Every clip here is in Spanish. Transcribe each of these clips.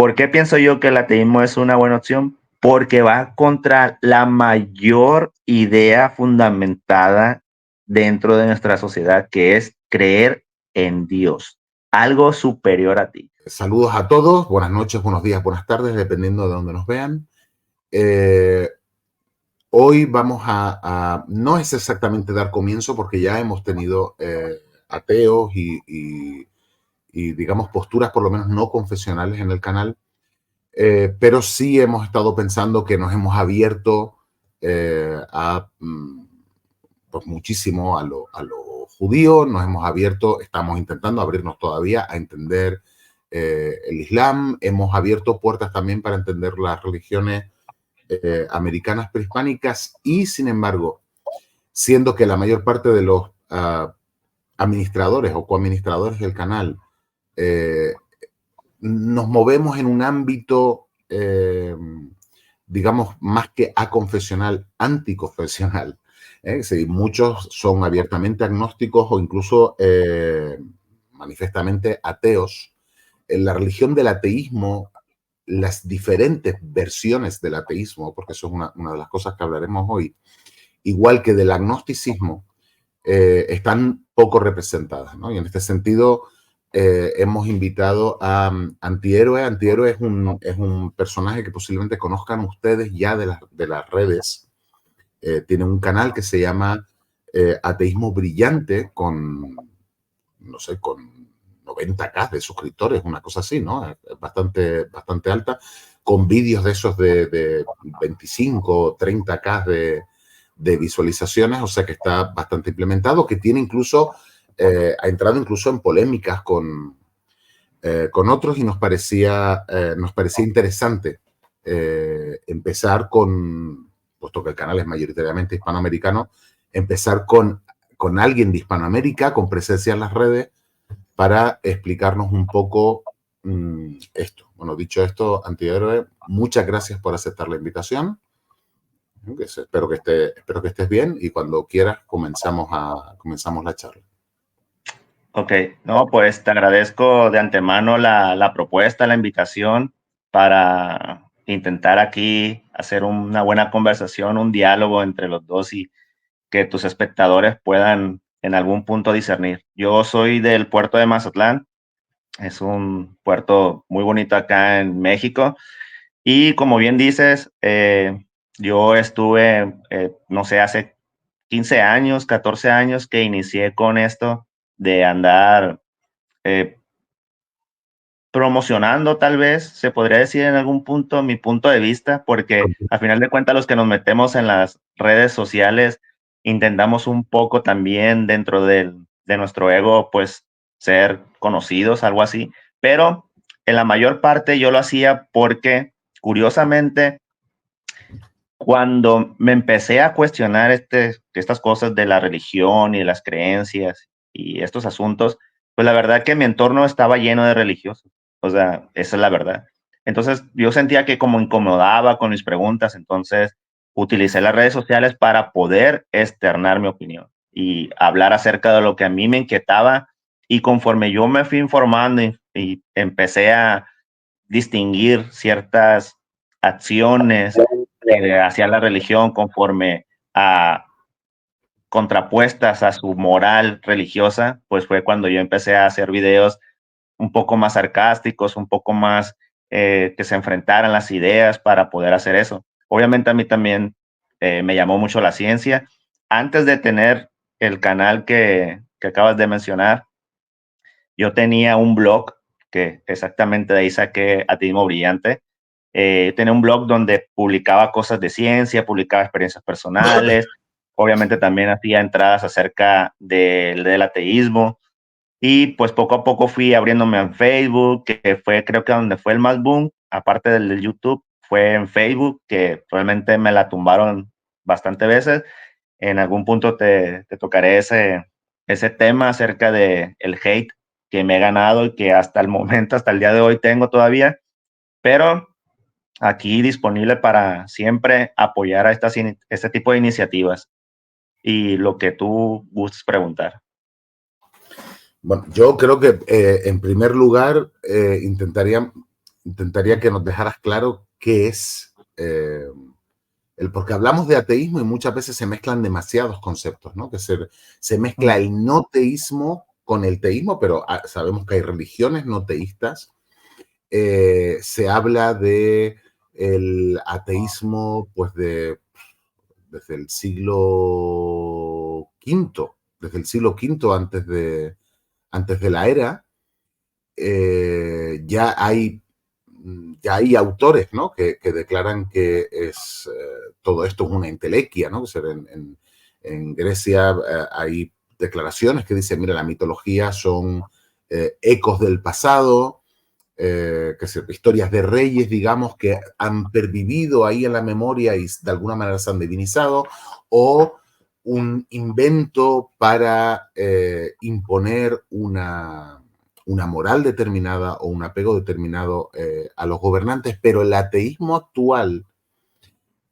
¿Por qué pienso yo que el ateísmo es una buena opción? Porque va contra la mayor idea fundamentada dentro de nuestra sociedad, que es creer en Dios, algo superior a ti. Saludos a todos, buenas noches, buenos días, buenas tardes, dependiendo de donde nos vean. Hoy vamos no es exactamente dar comienzo, porque ya hemos tenido ateos y, digamos, posturas por lo menos no confesionales en el canal, pero sí hemos estado pensando que nos hemos abierto pues muchísimo a lo judío, nos hemos abierto, estamos intentando abrirnos todavía a entender el Islam, hemos abierto puertas también para entender las religiones americanas prehispánicas y, sin embargo, siendo que la mayor parte de los administradores o coadministradores del canal nos movemos en un ámbito, digamos, más que aconfesional, anticonfesional. Sí, muchos son abiertamente agnósticos o incluso manifiestamente ateos. En la religión del ateísmo, las diferentes versiones del ateísmo, porque eso es una de las cosas que hablaremos hoy, igual que del agnosticismo, están poco representadas, ¿no? Y en este sentido hemos invitado a Antihéroe. Antihéroe es un personaje que posiblemente conozcan ustedes ya de las redes. Tiene un canal que se llama Ateísmo Brillante con, no sé, con 90K de suscriptores, una cosa así, ¿no? Es bastante, bastante alta, con vídeos de esos de 25 o 30K de visualizaciones, o sea que está bastante implementado, que tiene incluso, ha entrado incluso en polémicas con otros y nos parecía interesante empezar con, puesto que el canal es mayoritariamente hispanoamericano, empezar con alguien de Hispanoamérica, con presencia en las redes, para explicarnos un poco esto. Bueno, dicho esto, Antihéroe, muchas gracias por aceptar la invitación. Espero que estés bien y cuando quieras comenzamos la charla. Ok, no, pues te agradezco de antemano la propuesta, la invitación para intentar aquí hacer una buena conversación, un diálogo entre los dos y que tus espectadores puedan en algún punto discernir. Yo soy del puerto de Mazatlán, es un puerto muy bonito acá en México y como bien dices, yo estuve, no sé, hace 15 años, 14 años que inicié con esto de andar eh, promocionando, tal vez se podría decir en algún punto, mi punto de vista, porque al final de cuentas los que nos metemos en las redes sociales intentamos un poco también dentro de nuestro ego, pues ser conocidos, algo así, pero en la mayor parte yo lo hacía porque, curiosamente, cuando me empecé a cuestionar estas cosas de la religión y de las creencias y estos asuntos, pues la verdad que mi entorno estaba lleno de religiosos. O sea, esa es la verdad. Entonces yo sentía que como incomodaba con mis preguntas, entonces utilicé las redes sociales para poder externar mi opinión y hablar acerca de lo que a mí me inquietaba. Y conforme yo me fui informando y empecé a distinguir ciertas acciones que hacía la religión conforme a contrapuestas a su moral religiosa, pues fue cuando yo empecé a hacer videos un poco más sarcásticos, un poco más que se enfrentaran las ideas para poder hacer eso. Obviamente a mí también me llamó mucho la ciencia. Antes de tener el canal que acabas de mencionar, yo tenía un blog que exactamente de ahí saqué Ateísmo Brillante. Tenía un blog donde publicaba cosas de ciencia, publicaba experiencias personales, obviamente también hacía entradas acerca del ateísmo y pues poco a poco fui abriéndome en Facebook, que fue creo que donde fue el más boom, aparte del YouTube, fue en Facebook, que realmente me la tumbaron bastante veces. En algún punto te tocaré ese tema acerca de el hate que me he ganado y que hasta el momento, hasta el día de hoy tengo todavía, pero aquí disponible para siempre apoyar a este tipo de iniciativas y lo que tú gustes preguntar. Bueno, yo creo que en primer lugar intentaría intentaría que nos dejaras claro qué es porque hablamos de ateísmo y muchas veces se mezclan demasiados conceptos, ¿no? Que se mezcla Mm. el no teísmo con el teísmo, pero sabemos que hay religiones no teístas. Se habla de el ateísmo, pues desde el siglo V, desde el siglo V antes de la era, ya hay autores, ¿no? que declaran que todo esto es una entelequia, ¿no? En Grecia hay declaraciones que dicen, mira, la mitología son ecos del pasado, historias de reyes, digamos, que han pervivido ahí en la memoria y de alguna manera se han divinizado, o un invento para imponer una moral determinada o un apego determinado a los gobernantes, pero el ateísmo actual,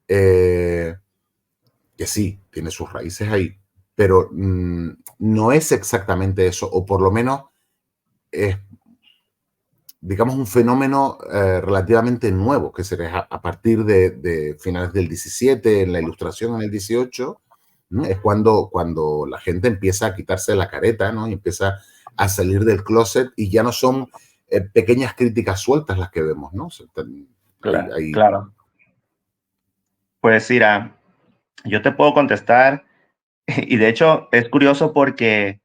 que sí, tiene sus raíces ahí, pero no es exactamente eso, o por lo menos es, digamos, un fenómeno relativamente nuevo, que sería a partir de finales del 17, en la Ilustración en el 18, ¿no? Es cuando la gente empieza a quitarse la careta, ¿no? Y empieza a salir del closet y ya no son pequeñas críticas sueltas las que vemos, ¿no? O sea, Claro, claro. Pues mira, yo te puedo contestar y de hecho es curioso porque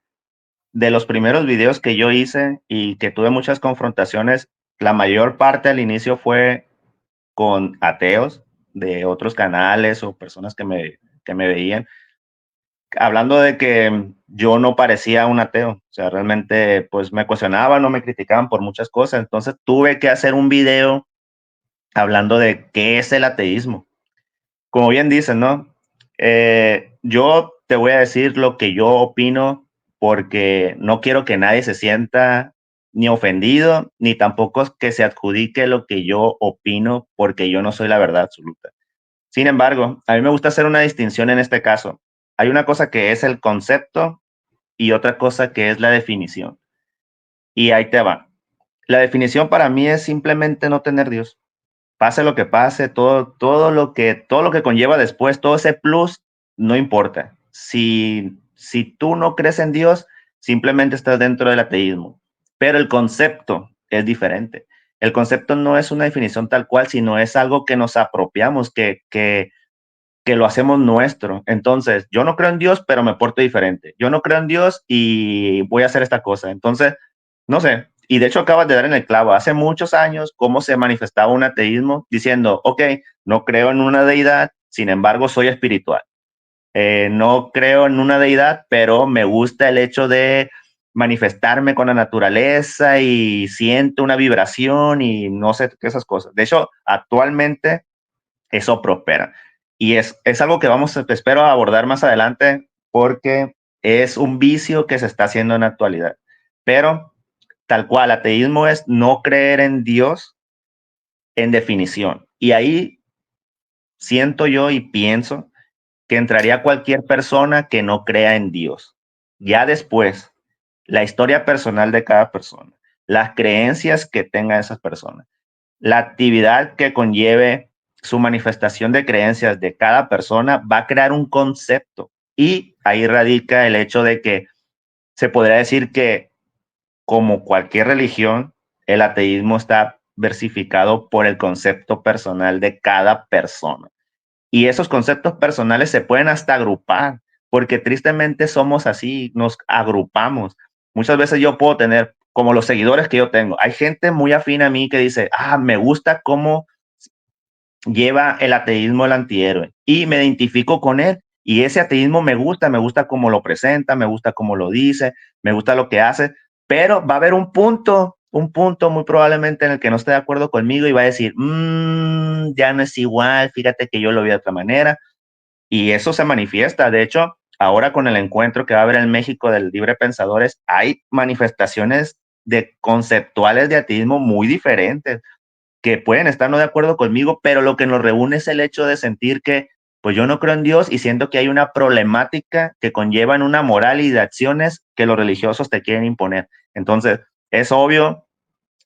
de los primeros videos que yo hice y que tuve muchas confrontaciones, la mayor parte al inicio fue con ateos de otros canales o personas que me veían, hablando de que yo no parecía un ateo. O sea, realmente pues me cuestionaban, no me criticaban por muchas cosas. Entonces tuve que hacer un video hablando de qué es el ateísmo. Como bien dicen, ¿no? Yo te voy a decir lo que yo opino porque no quiero que nadie se sienta ni ofendido, ni tampoco que se adjudique lo que yo opino porque yo no soy la verdad absoluta. Sin embargo, a mí me gusta hacer una distinción en este caso. Hay una cosa que es el concepto y otra cosa que es la definición. Y ahí te va. La definición para mí es simplemente no tener Dios. Pase lo que pase, todo lo que conlleva después, todo ese plus, no importa. Si tú no crees en Dios, simplemente estás dentro del ateísmo. Pero el concepto es diferente. El concepto no es una definición tal cual, sino es algo que nos apropiamos, que lo hacemos nuestro. Entonces, yo no creo en Dios, pero me porto diferente. Yo no creo en Dios y voy a hacer esta cosa. Entonces, no sé. Y de hecho acabas de dar en el clavo. Hace muchos años, cómo se manifestaba un ateísmo diciendo, ok, no creo en una deidad, sin embargo, soy espiritual. No creo en una deidad, pero me gusta el hecho de manifestarme con la naturaleza y siento una vibración y no sé qué esas cosas. De hecho, actualmente eso prospera. Y es algo que espero abordar más adelante porque es un vicio que se está haciendo en la actualidad. Pero tal cual, ateísmo es no creer en Dios en definición. Y ahí siento yo y pienso que entraría cualquier persona que no crea en Dios. Ya después, la historia personal de cada persona, las creencias que tenga esa persona, la actividad que conlleve su manifestación de creencias de cada persona va a crear un concepto. Y ahí radica el hecho de que se podría decir que, como cualquier religión, el ateísmo está versificado por el concepto personal de cada persona. Y esos conceptos personales se pueden hasta agrupar, porque tristemente somos así, nos agrupamos. Muchas veces yo puedo tener, como los seguidores que yo tengo, hay gente muy afín a mí que dice, me gusta cómo lleva el ateísmo el antihéroe y me identifico con él. Y ese ateísmo me gusta cómo lo presenta, me gusta cómo lo dice, me gusta lo que hace, pero va a haber un punto muy probablemente en el que no esté de acuerdo conmigo y va a decir, ya no es igual, fíjate que yo lo vi de otra manera. Y eso se manifiesta. De hecho, ahora con el encuentro que va a haber en México del Libre Pensadores, hay manifestaciones de conceptuales de ateísmo muy diferentes que pueden estar no de acuerdo conmigo, pero lo que nos reúne es el hecho de sentir que, pues yo no creo en Dios y siento que hay una problemática que conlleva en una moral y de acciones que los religiosos te quieren imponer. Entonces, es obvio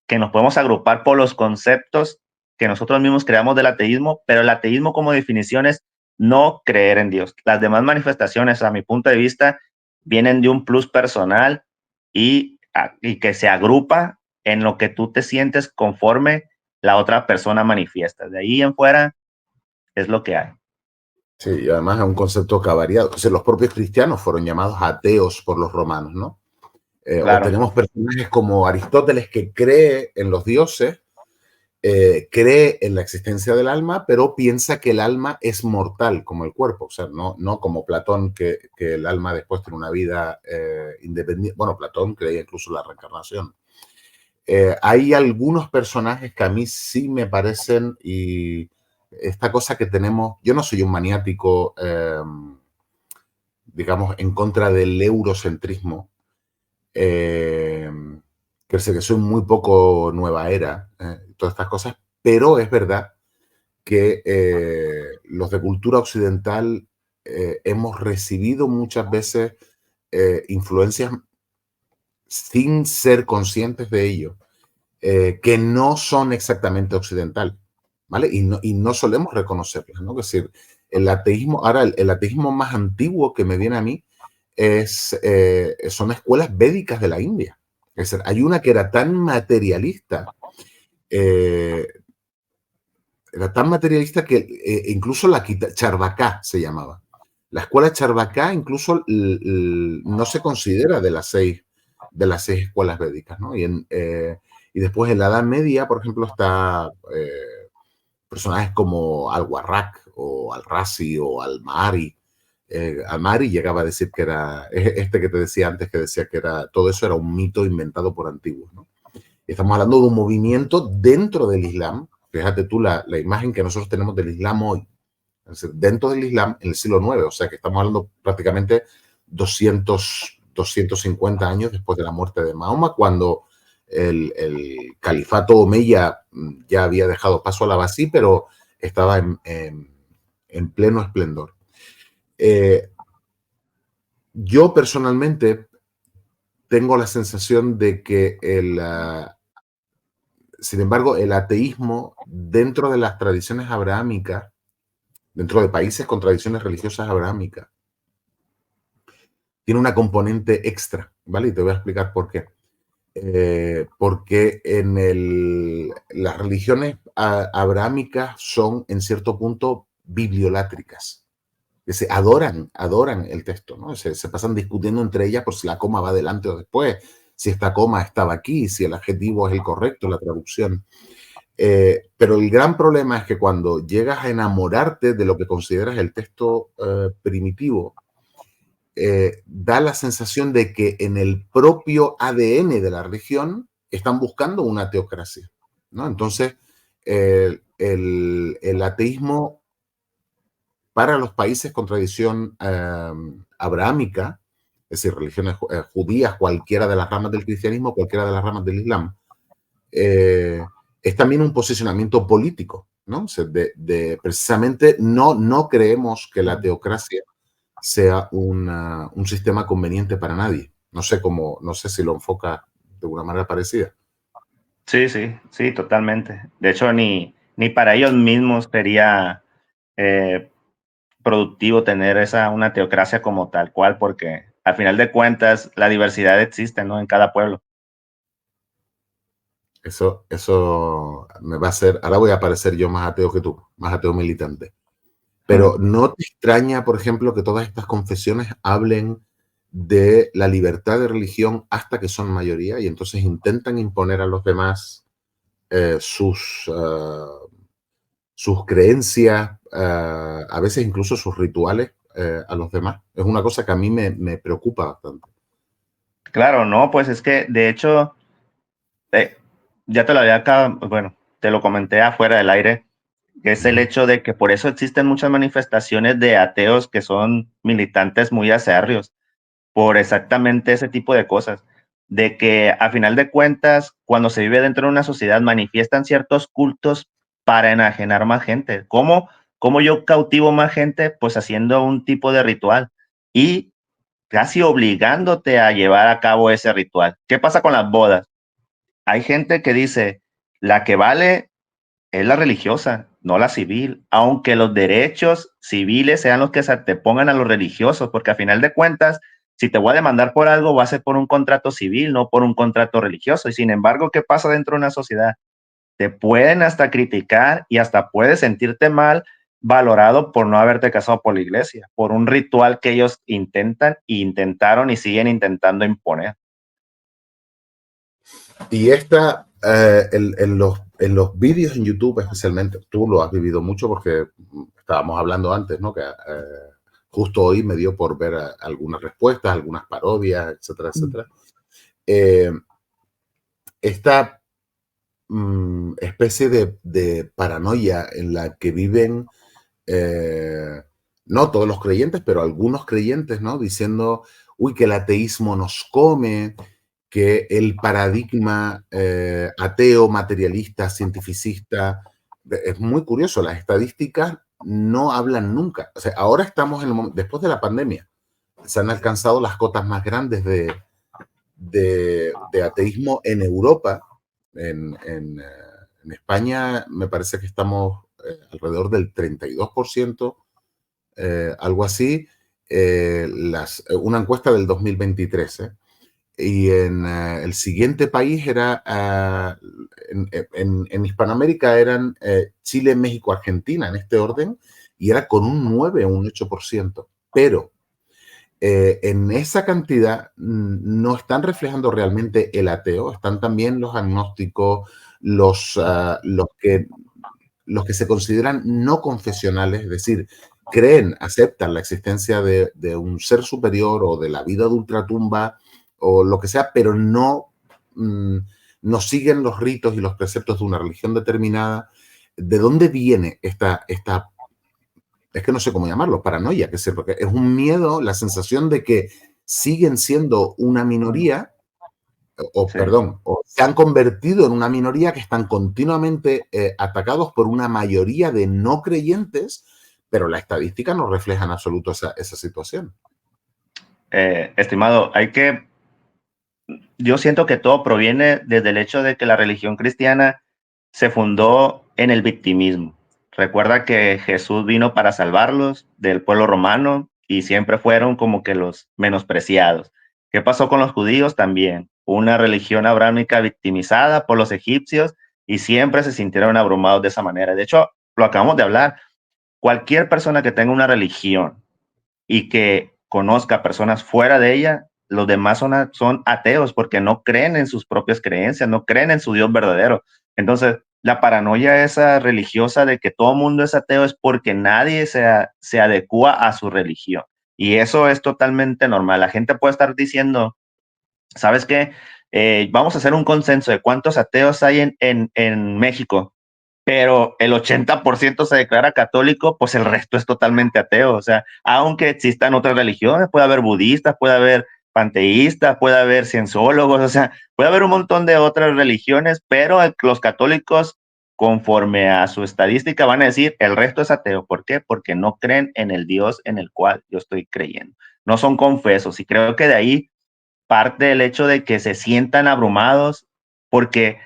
que nos podemos agrupar por los conceptos que nosotros mismos creamos del ateísmo, pero el ateísmo como definición es no creer en Dios. Las demás manifestaciones, a mi punto de vista, vienen de un plus personal y que se agrupa en lo que tú te sientes conforme la otra persona manifiesta. De ahí en fuera es lo que hay. Sí, y además es un concepto que ha variado. O sea, los propios cristianos fueron llamados ateos por los romanos, ¿no? O Claro. tenemos personajes como Aristóteles que cree en los dioses, cree en la existencia del alma, pero piensa que el alma es mortal como el cuerpo. O sea, no como Platón, que el alma después tiene una vida independiente. Bueno, Platón creía incluso en la reencarnación. Hay algunos personajes que a mí sí me parecen, y esta cosa que tenemos, yo no soy un maniático, digamos, en contra del eurocentrismo, que sé que soy muy poco nueva era, todas estas cosas, pero es verdad que los de cultura occidental hemos recibido muchas veces influencias sin ser conscientes de ello, que no son exactamente occidentales, ¿vale? Y no solemos reconocerlas, ¿no? Es decir, el ateísmo, ahora el ateísmo más antiguo que me viene a mí son escuelas védicas de la India. Es decir, hay una que eh, era tan materialista que incluso la Charvaká se llamaba. La escuela Charvaká incluso no se considera de las seis escuelas védicas, ¿no? Y después en la Edad Media, por ejemplo, está personajes como Al-Warraq o Al-Razi o Al-Mahari. Al-Mahari llegaba a decir que era, este que te decía antes, que decía que era, todo eso era un mito inventado por antiguos, ¿no? Estamos hablando de un movimiento dentro del Islam. Fíjate tú la imagen que nosotros tenemos del Islam hoy. Es decir, dentro del Islam en el siglo IX, o sea que estamos hablando prácticamente 250 años después de la muerte de Mahoma, cuando el califato omeya ya había dejado paso al abasí, pero estaba en pleno esplendor. Yo personalmente tengo la sensación de que sin embargo, el ateísmo dentro de las tradiciones abrahámicas, dentro de países con tradiciones religiosas abrahámicas, tiene una componente extra, ¿vale? Y te voy a explicar por qué. Porque las religiones abrahámicas son, en cierto punto, bibliolátricas. Que se adoran el texto, ¿no? Se pasan discutiendo entre ellas por si la coma va adelante o después, si esta coma estaba aquí, si el adjetivo es el correcto, la traducción. Pero el gran problema es que cuando llegas a enamorarte de lo que consideras el texto primitivo, da la sensación de que en el propio ADN de la religión están buscando una teocracia, ¿no? Entonces, el ateísmo para los países con tradición abrahámica, es decir, religiones judías, cualquiera de las ramas del cristianismo, cualquiera de las ramas del islam, es también un posicionamiento político, ¿no? O sea, precisamente no creemos que la teocracia sea un sistema conveniente para nadie. No sé si lo enfoca de una manera parecida. Sí, sí, sí, totalmente. De hecho, ni para ellos mismos sería eh, productivo tener una teocracia como tal cual, porque al final de cuentas la diversidad existe, ¿no? En cada pueblo. Eso me va a hacer, ahora voy a parecer yo más ateo que tú, más ateo militante. Mm. Pero ¿no te extraña, por ejemplo, que todas estas confesiones hablen de la libertad de religión hasta que son mayoría y entonces intentan imponer a los demás eh, sus, uh, sus creencias, a veces incluso sus rituales a los demás? Es una cosa que a mí me preocupa bastante. Claro, no, pues es que de hecho, eh, ya te lo había acá, bueno, te lo comenté afuera del aire, que es el hecho de que por eso existen muchas manifestaciones de ateos que son militantes muy acérrimos, por exactamente ese tipo de cosas, de que a final de cuentas, cuando se vive dentro de una sociedad, manifiestan ciertos cultos para enajenar más gente. ¿Cómo yo cautivo más gente? Pues haciendo un tipo de ritual y casi obligándote a llevar a cabo ese ritual. ¿Qué pasa con las bodas? hay gente que dice, la que vale es la religiosa, no la civil, aunque los derechos civiles sean los que se te pongan a los religiosos, porque a final de cuentas, si te voy a demandar por algo, va a ser por un contrato civil, no por un contrato religioso. Y sin embargo, ¿qué pasa dentro de una sociedad? Te pueden hasta criticar y hasta puedes sentirte mal valorado por no haberte casado por la iglesia, por un ritual que ellos intentan y intentaron y siguen intentando imponer. Y esta, en los vídeos en YouTube especialmente, tú lo has vivido mucho porque estábamos hablando antes, ¿no? Que justo hoy me dio por ver algunas respuestas, algunas parodias, etcétera, etcétera. Esta especie de paranoia en la que viven, no todos los creyentes, pero algunos creyentes, ¿no? Diciendo, uy, que el ateísmo nos come, que el paradigma ateo, materialista, cientificista, es muy curioso, las estadísticas no hablan nunca. O sea, ahora estamos en el momento, después de la pandemia, se han alcanzado las cotas más grandes de ateísmo en Europa. En España me parece que estamos alrededor del 32%, algo así. Una encuesta del 2023, y en el siguiente país era, en Hispanoamérica eran Chile, México, Argentina, en este orden, y era con un 9 o un 8%. Pero en esa cantidad no están reflejando realmente el ateo, están también los agnósticos, los que se consideran no confesionales, es decir, creen, aceptan la existencia de un ser superior o de la vida de ultratumba o lo que sea, pero no siguen los ritos y los preceptos de una religión determinada. ¿De dónde viene esta, es que no sé cómo llamarlo, paranoia? Porque es un miedo, la sensación de que siguen siendo una minoría, Sí. perdón, o se han convertido en una minoría que están continuamente atacados por una mayoría de no creyentes, pero la estadística no refleja en absoluto esa situación. Estimado, yo siento que todo proviene desde el hecho de que la religión cristiana se fundó en el victimismo. Recuerda que Jesús vino para salvarlos del pueblo romano y siempre fueron como que los menospreciados. ¿Qué pasó con los judíos también? Una religión abrámica victimizada por los egipcios y siempre se sintieron abrumados de esa manera. De hecho, lo acabamos de hablar. Cualquier persona que tenga una religión y que conozca personas fuera de ella, los demás son ateos porque no creen en sus propias creencias, no creen en su Dios verdadero. Entonces, la paranoia esa religiosa de que todo mundo es ateo es porque nadie se adecua a su religión. Y eso es totalmente normal. La gente puede estar diciendo, ¿sabes qué? Vamos a hacer un consenso de cuántos ateos hay en México, pero el 80% se declara católico, pues el resto es totalmente ateo. O sea, aunque existan otras religiones, puede haber budistas, puede haber panteístas, puede haber cienciólogos, o sea, puede haber un montón de otras religiones, pero los católicos, conforme a su estadística, van a decir, el resto es ateo. ¿Por qué? Porque no creen en el Dios en el cual yo estoy creyendo. No son confesos y creo que de ahí parte el hecho de que se sientan abrumados porque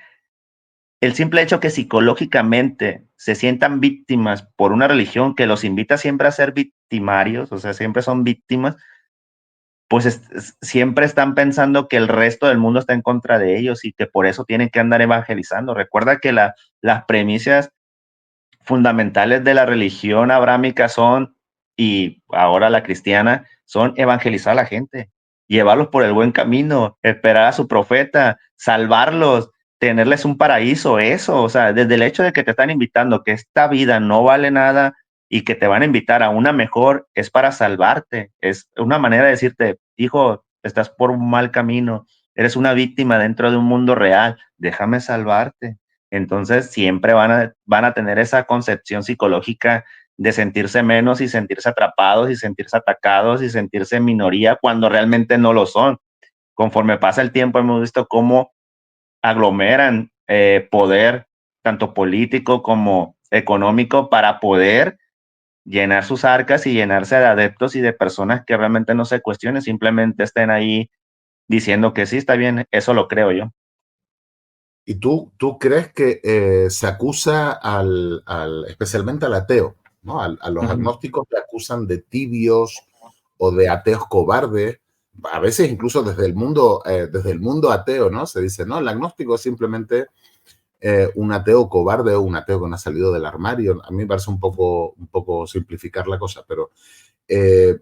el simple hecho que psicológicamente se sientan víctimas por una religión que los invita siempre a ser victimarios, o sea, siempre son víctimas, pues siempre están pensando que el resto del mundo está en contra de ellos y que por eso tienen que andar evangelizando. Recuerda que las premisas fundamentales de la religión abrámica son, y ahora la cristiana, son evangelizar a la gente, llevarlos por el buen camino, esperar a su profeta, salvarlos, tenerles un paraíso, eso, o sea, desde el hecho de que te están invitando, que esta vida no vale nada y que te van a invitar a una mejor, es para salvarte, es una manera de decirte, hijo, estás por un mal camino, eres una víctima dentro de un mundo real, déjame salvarte. Entonces siempre van a tener esa concepción psicológica de sentirse menos y sentirse atrapados y sentirse atacados y sentirse minoría cuando realmente no lo son. Conforme pasa el tiempo hemos visto cómo aglomeran poder, tanto político como económico, para poder llenar sus arcas y llenarse de adeptos y de personas que realmente no se cuestionen, simplemente estén ahí diciendo que sí, está bien, eso lo creo yo. ¿Y tú crees que se acusa especialmente al ateo, ¿no? A los Ujú. agnósticos le acusan de tibios o de ateos cobardes, a veces incluso desde el mundo ateo, ¿no? Se dice, no, el agnóstico es simplemente un ateo cobarde o un ateo que no ha salido del armario. A mí me parece un poco simplificar la cosa, pero eh,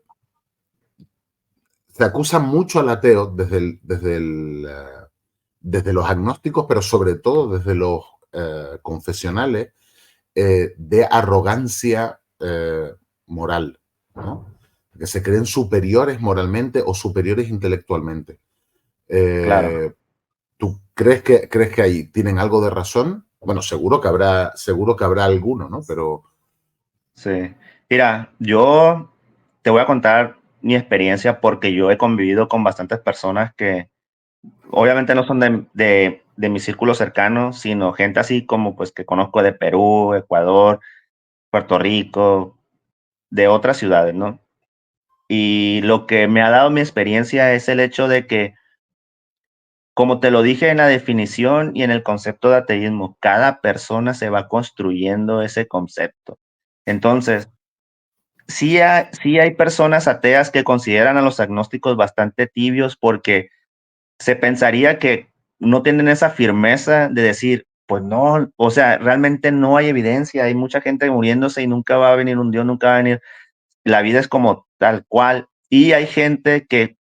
se acusa mucho al ateo desde los agnósticos, pero sobre todo desde los confesionales, de arrogancia moral, ¿no? Que se creen superiores moralmente o superiores intelectualmente. Claro, Eh, ¿Tú crees que ahí tienen algo de razón? Bueno, seguro que habrá alguno, ¿no? Pero sí. Mira, yo te voy a contar mi experiencia porque yo he convivido con bastantes personas que obviamente no son de mi círculo cercano, sino gente así como pues que conozco de Perú, Ecuador, Puerto Rico, de otras ciudades, ¿no? Y lo que me ha dado mi experiencia es el hecho de que, como te lo dije en la definición y en el concepto de ateísmo, cada persona se va construyendo ese concepto. Entonces, sí hay personas ateas que consideran a los agnósticos bastante tibios porque se pensaría que no tienen esa firmeza de decir, pues no, o sea, realmente no hay evidencia, hay mucha gente muriéndose y nunca va a venir un Dios, nunca va a venir, la vida es como tal cual. Y hay gente que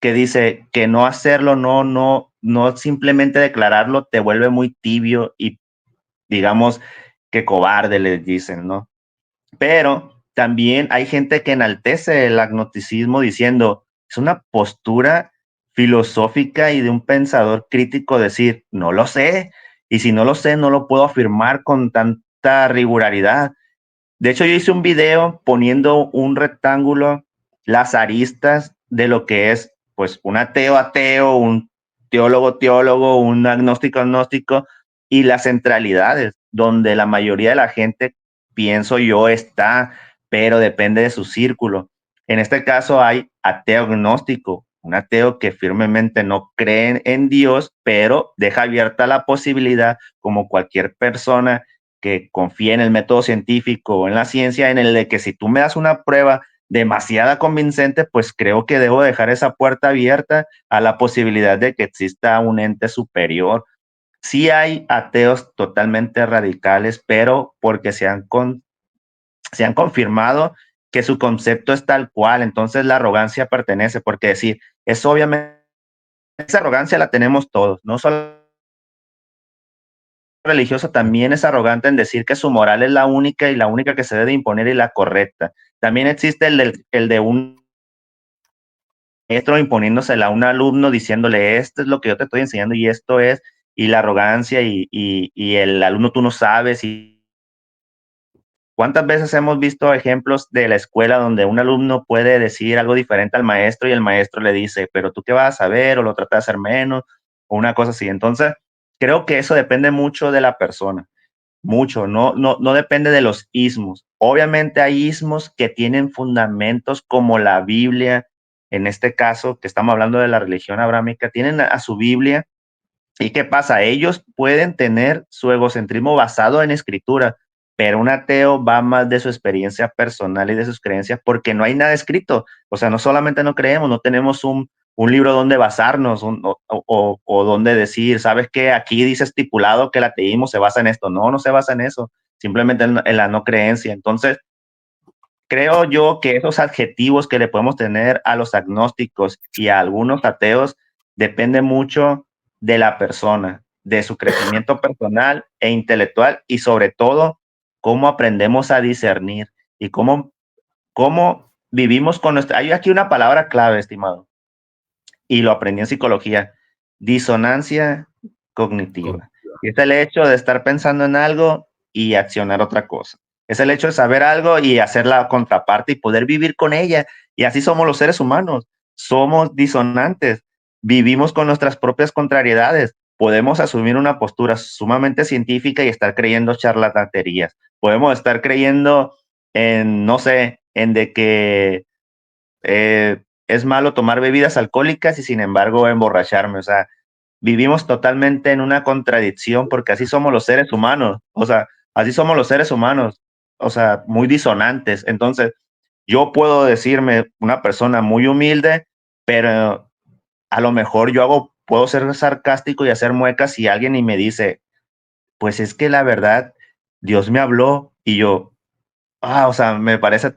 dice que no hacerlo, no simplemente declararlo te vuelve muy tibio y digamos que cobarde, les dicen, ¿no? Pero también hay gente que enaltece el agnosticismo diciendo, es una postura filosófica y de un pensador crítico decir, no lo sé, y si no lo sé, no lo puedo afirmar con tanta riguridad. De hecho, yo hice un video poniendo un rectángulo, las aristas de lo que es, pues, un ateo ateo, un teólogo teólogo, un agnóstico agnóstico, y las centralidades, donde la mayoría de la gente, pienso yo, está, pero depende de su círculo. En este caso hay ateo agnóstico, un ateo que firmemente no cree en Dios, pero deja abierta la posibilidad, como cualquier persona que confíe en el método científico o en la ciencia, en el de que si tú me das una prueba demasiada convincente, pues creo que debo dejar esa puerta abierta a la posibilidad de que exista un ente superior. Sí hay ateos totalmente radicales, pero porque se han confirmado que su concepto es tal cual, entonces la arrogancia pertenece, porque decir, es obviamente, esa arrogancia la tenemos todos, no solo religioso también es arrogante en decir que su moral es la única y la única que se debe imponer y la correcta. También existe el de un maestro imponiéndosela a un alumno diciéndole, esto es lo que yo te estoy enseñando y esto es, y la arrogancia y el alumno tú no sabes. Y cuántas veces hemos visto ejemplos de la escuela donde un alumno puede decir algo diferente al maestro y el maestro le dice, pero tú qué vas a saber o lo trata de hacer menos o una cosa así. Entonces, creo que eso depende mucho de la persona. Mucho, no depende de los ismos. Obviamente hay ismos que tienen fundamentos como la Biblia, en este caso que estamos hablando de la religión abrámica, tienen a su Biblia. ¿Y qué pasa? Ellos pueden tener su egocentrismo basado en escritura, pero un ateo va más de su experiencia personal y de sus creencias porque no hay nada escrito. O sea, no solamente no creemos, no tenemos un libro donde basarnos o donde decir, ¿sabes qué? Aquí dice estipulado que el ateísmo se basa en esto. No, no se basa en eso, simplemente en la no creencia. Entonces, creo yo que esos adjetivos que le podemos tener a los agnósticos y a algunos ateos depende mucho de la persona, de su crecimiento personal e intelectual y sobre todo cómo aprendemos a discernir y cómo vivimos con nuestra... Hay aquí una palabra clave, estimado, y lo aprendí en psicología, disonancia cognitiva. Y es el hecho de estar pensando en algo y accionar otra cosa. Es el hecho de saber algo y hacer la contraparte y poder vivir con ella. Y así somos los seres humanos. Somos disonantes. Vivimos con nuestras propias contrariedades. Podemos asumir una postura sumamente científica y estar creyendo charlatanerías. Podemos estar creyendo en, no sé, en de que es malo tomar bebidas alcohólicas y sin embargo emborracharme. O sea, vivimos totalmente en una contradicción porque así somos los seres humanos, o sea, así somos los seres humanos, o sea, muy disonantes. Entonces, yo puedo decirme una persona muy humilde, pero a lo mejor puedo ser sarcástico y hacer muecas si alguien y me dice, pues es que la verdad, Dios me habló y yo, o sea, me parece,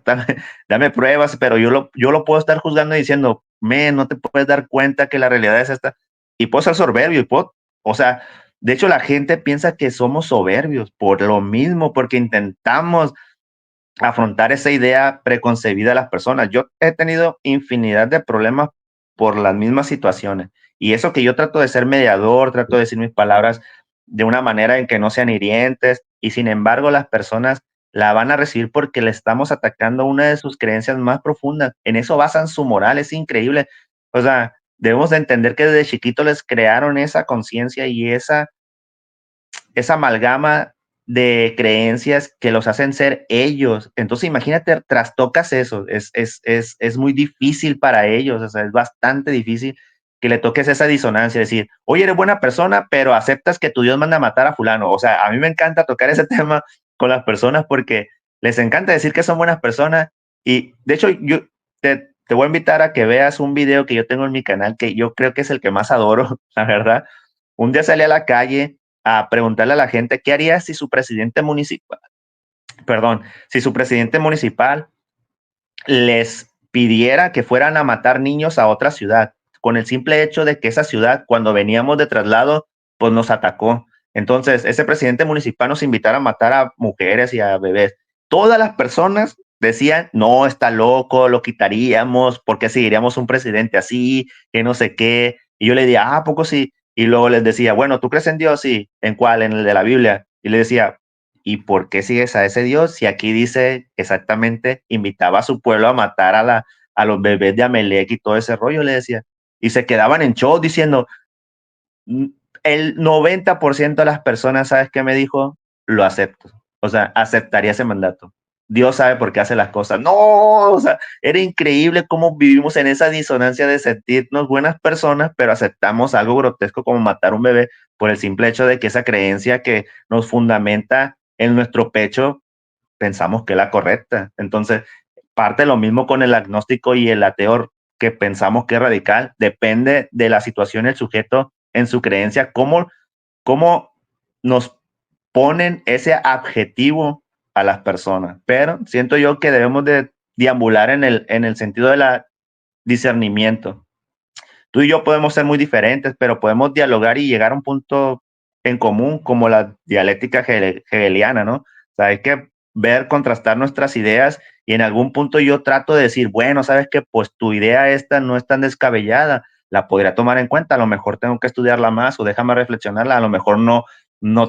dame pruebas, pero yo lo puedo estar juzgando y diciendo, no te puedes dar cuenta que la realidad es esta. Y puedo ser soberbio o sea, de hecho la gente piensa que somos soberbios por lo mismo, porque intentamos afrontar esa idea preconcebida de las personas. Yo he tenido infinidad de problemas por las mismas situaciones. Y eso que yo trato de ser mediador, trato de decir mis palabras de una manera en que no sean hirientes, y sin embargo las personas la van a recibir porque le estamos atacando una de sus creencias más profundas. En eso basan su moral, es increíble. O sea, debemos de entender que desde chiquito les crearon esa conciencia y esa amalgama de creencias que los hacen ser ellos. Entonces, imagínate, trastocas eso, es muy difícil para ellos, o sea, es bastante difícil que le toques esa disonancia, decir, oye, eres buena persona, pero aceptas que tu Dios manda a matar a fulano. O sea, a mí me encanta tocar ese tema con las personas porque les encanta decir que son buenas personas y, de hecho, yo te voy a invitar a que veas un video que yo tengo en mi canal que yo creo que es el que más adoro, la verdad. Un día salí a la calle a preguntarle a la gente qué haría si su presidente municipal, perdón, si su presidente municipal les pidiera que fueran a matar niños a otra ciudad, con el simple hecho de que esa ciudad, cuando veníamos de traslado, pues nos atacó. Entonces, ese presidente municipal nos invitara a matar a mujeres y a bebés. Todas las personas decían, no, está loco, lo quitaríamos, porque seguiríamos un presidente así, que no sé qué. Y yo le decía, ¿a poco sí? Y luego les decía, bueno, ¿tú crees en Dios? Sí. ¿En cuál? En el de la Biblia. Y le decía, ¿y por qué sigues a ese Dios? Si aquí dice exactamente, invitaba a su pueblo a matar a los bebés de Amelec y todo ese rollo, le decía. Y se quedaban en show diciendo, "Mm, el 90% de las personas, ¿sabes qué me dijo? Lo acepto. O sea, aceptaría ese mandato. Dios sabe por qué hace las cosas. No, o sea, era increíble cómo vivimos en esa disonancia de sentirnos buenas personas, pero aceptamos algo grotesco como matar un bebé por el simple hecho de que esa creencia que nos fundamenta en nuestro pecho, pensamos que es la correcta. Entonces, parte lo mismo con el agnóstico y el ateo, que pensamos que es radical, depende de la situación, el sujeto en su creencia, cómo nos ponen ese adjetivo a las personas. Pero siento yo que debemos de deambular en el sentido de la discernimiento. Tú y yo podemos ser muy diferentes, pero podemos dialogar y llegar a un punto en común, como la dialéctica hegeliana, ¿no? O sea, hay que ver, contrastar nuestras ideas y en algún punto yo trato de decir, bueno, sabes que pues tu idea esta no es tan descabellada, la podría tomar en cuenta, a lo mejor tengo que estudiarla más o déjame reflexionarla, a lo mejor no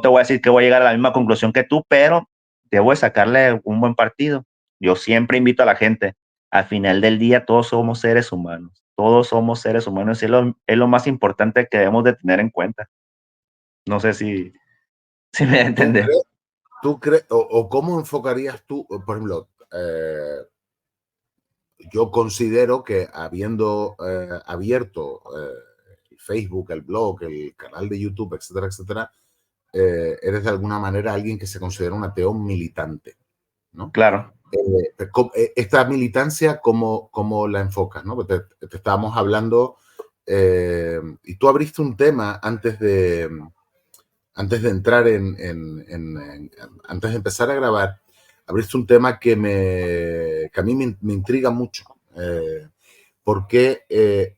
te voy a decir que voy a llegar a la misma conclusión que tú, pero debo de sacarle un buen partido. Yo siempre invito a la gente, al final del día todos somos seres humanos, todos somos seres humanos y es lo más importante que debemos de tener en cuenta. No sé si me da a ¿Tú entender. crees, o cómo enfocarías tú, por ejemplo, yo considero que habiendo abierto el Facebook, el blog, el canal de YouTube, etcétera, etcétera, eres de alguna manera alguien que se considera un ateo militante, ¿no? Claro, Esta militancia, ¿cómo la enfocas? ¿No? Te estábamos hablando y tú abriste un tema antes de entrar antes de empezar a grabar, abriste un tema que a mí me intriga mucho. Porque,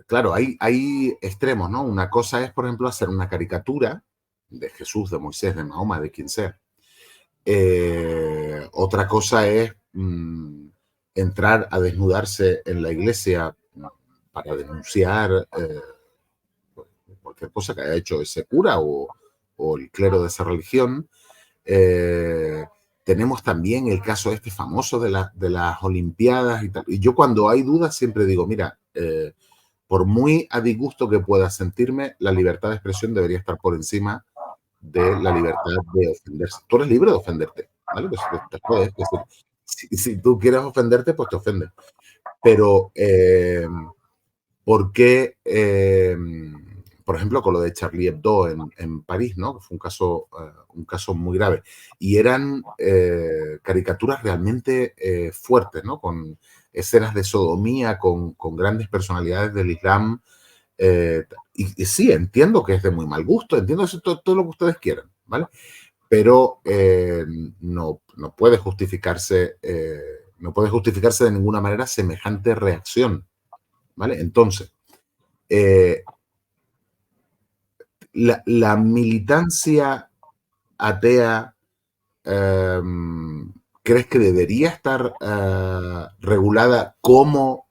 claro, hay extremos, ¿no? Una cosa es, por ejemplo, hacer una caricatura de Jesús, de Moisés, de Mahoma, de quien sea. Otra cosa es entrar a desnudarse en la iglesia para denunciar cualquier cosa que haya hecho ese cura o el clero de esa religión. Tenemos también el caso este famoso de las Olimpiadas y tal. Y yo cuando hay dudas siempre digo, mira, por muy a disgusto que pueda sentirme, la libertad de expresión debería estar por encima de la libertad de ofenderse. Tú eres libre de ofenderte, ¿vale? Pues te puedes, pues, si tú quieres ofenderte, pues te ofendes. Pero, ¿por qué por ejemplo, con lo de Charlie Hebdo en París, ¿no? Que fue un caso muy grave. Y eran caricaturas realmente fuertes, ¿no? Con escenas de sodomía, con grandes personalidades del Islam. Y sí, entiendo que es de muy mal gusto, entiendo eso, todo lo que ustedes quieran, ¿vale? Pero no puede justificarse, no puede justificarse de ninguna manera semejante reacción, ¿vale? Entonces, la militancia atea, ¿crees que debería estar regulada como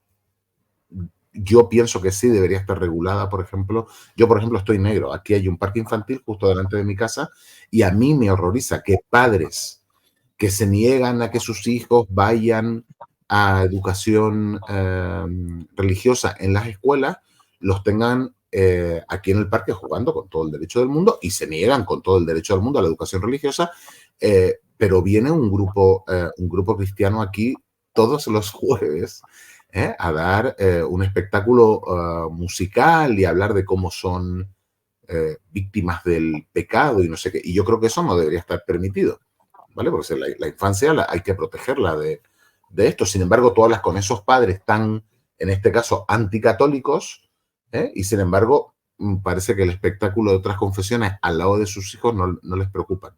yo pienso que sí debería estar regulada? Por ejemplo, yo, por ejemplo, estoy negro. Aquí hay un parque infantil justo delante de mi casa y a mí me horroriza que padres que se niegan a que sus hijos vayan a educación religiosa en las escuelas, los tengan aquí en el parque jugando con todo el derecho del mundo y se niegan con todo el derecho del mundo a la educación religiosa, pero viene un grupo cristiano aquí todos los jueves a dar un espectáculo musical y hablar de cómo son víctimas del pecado y no sé qué. Y yo creo que eso no debería estar permitido, ¿vale? Porque la infancia hay que protegerla de esto. Sin embargo, tú hablas con esos padres tan, en este caso, anticatólicos, y sin embargo, parece que el espectáculo de otras confesiones al lado de sus hijos no les preocupan.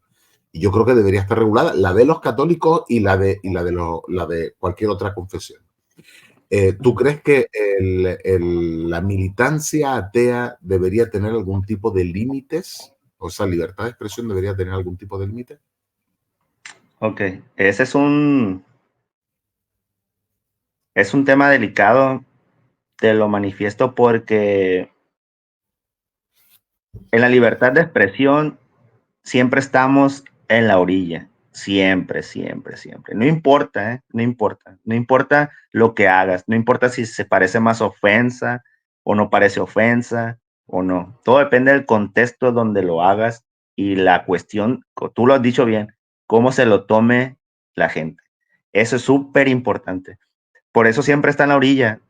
Y yo creo que debería estar regulada la de los católicos y la de cualquier otra confesión. ¿Tú crees que la militancia atea debería tener algún tipo de límites? O sea, libertad de expresión debería tener algún tipo de límite. Ok, ese es un tema delicado, te lo manifiesto porque en la libertad de expresión siempre estamos en la orilla, siempre, siempre, siempre. No importa, ¿eh? No importa, no importa lo que hagas, no importa si se parece más ofensa o no parece ofensa o no. Todo depende del contexto donde lo hagas y la cuestión, tú lo has dicho bien, cómo se lo tome la gente. Eso es súper importante. Por eso siempre está en la orilla.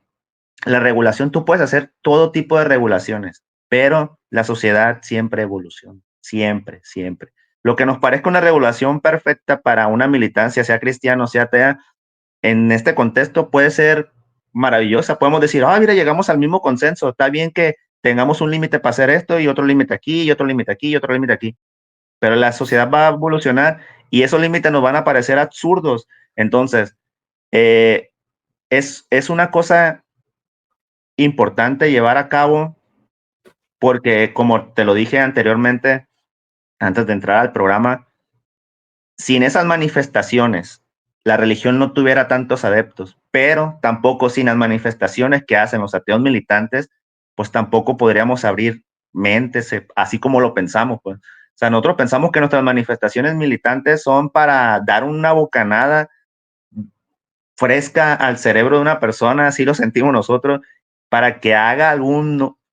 La regulación, tú puedes hacer todo tipo de regulaciones, pero la sociedad siempre evoluciona, siempre, siempre. Lo que nos parezca una regulación perfecta para una militancia, sea cristiano, sea atea, en este contexto puede ser maravillosa. Podemos decir, ah, mira, llegamos al mismo consenso. Está bien que tengamos un límite para hacer esto y otro límite aquí, y otro límite aquí, y otro límite aquí. Pero la sociedad va a evolucionar y esos límites nos van a parecer absurdos. Entonces, eh, es una cosa importante llevar a cabo porque, como te lo dije anteriormente, antes de entrar al programa, sin esas manifestaciones, la religión no tuviera tantos adeptos, pero tampoco sin las manifestaciones que hacen los ateos militantes, pues tampoco podríamos abrir mentes, así como lo pensamos, pues. O sea, nosotros pensamos que nuestras manifestaciones militantes son para dar una bocanada fresca al cerebro de una persona, así lo sentimos nosotros, para que haga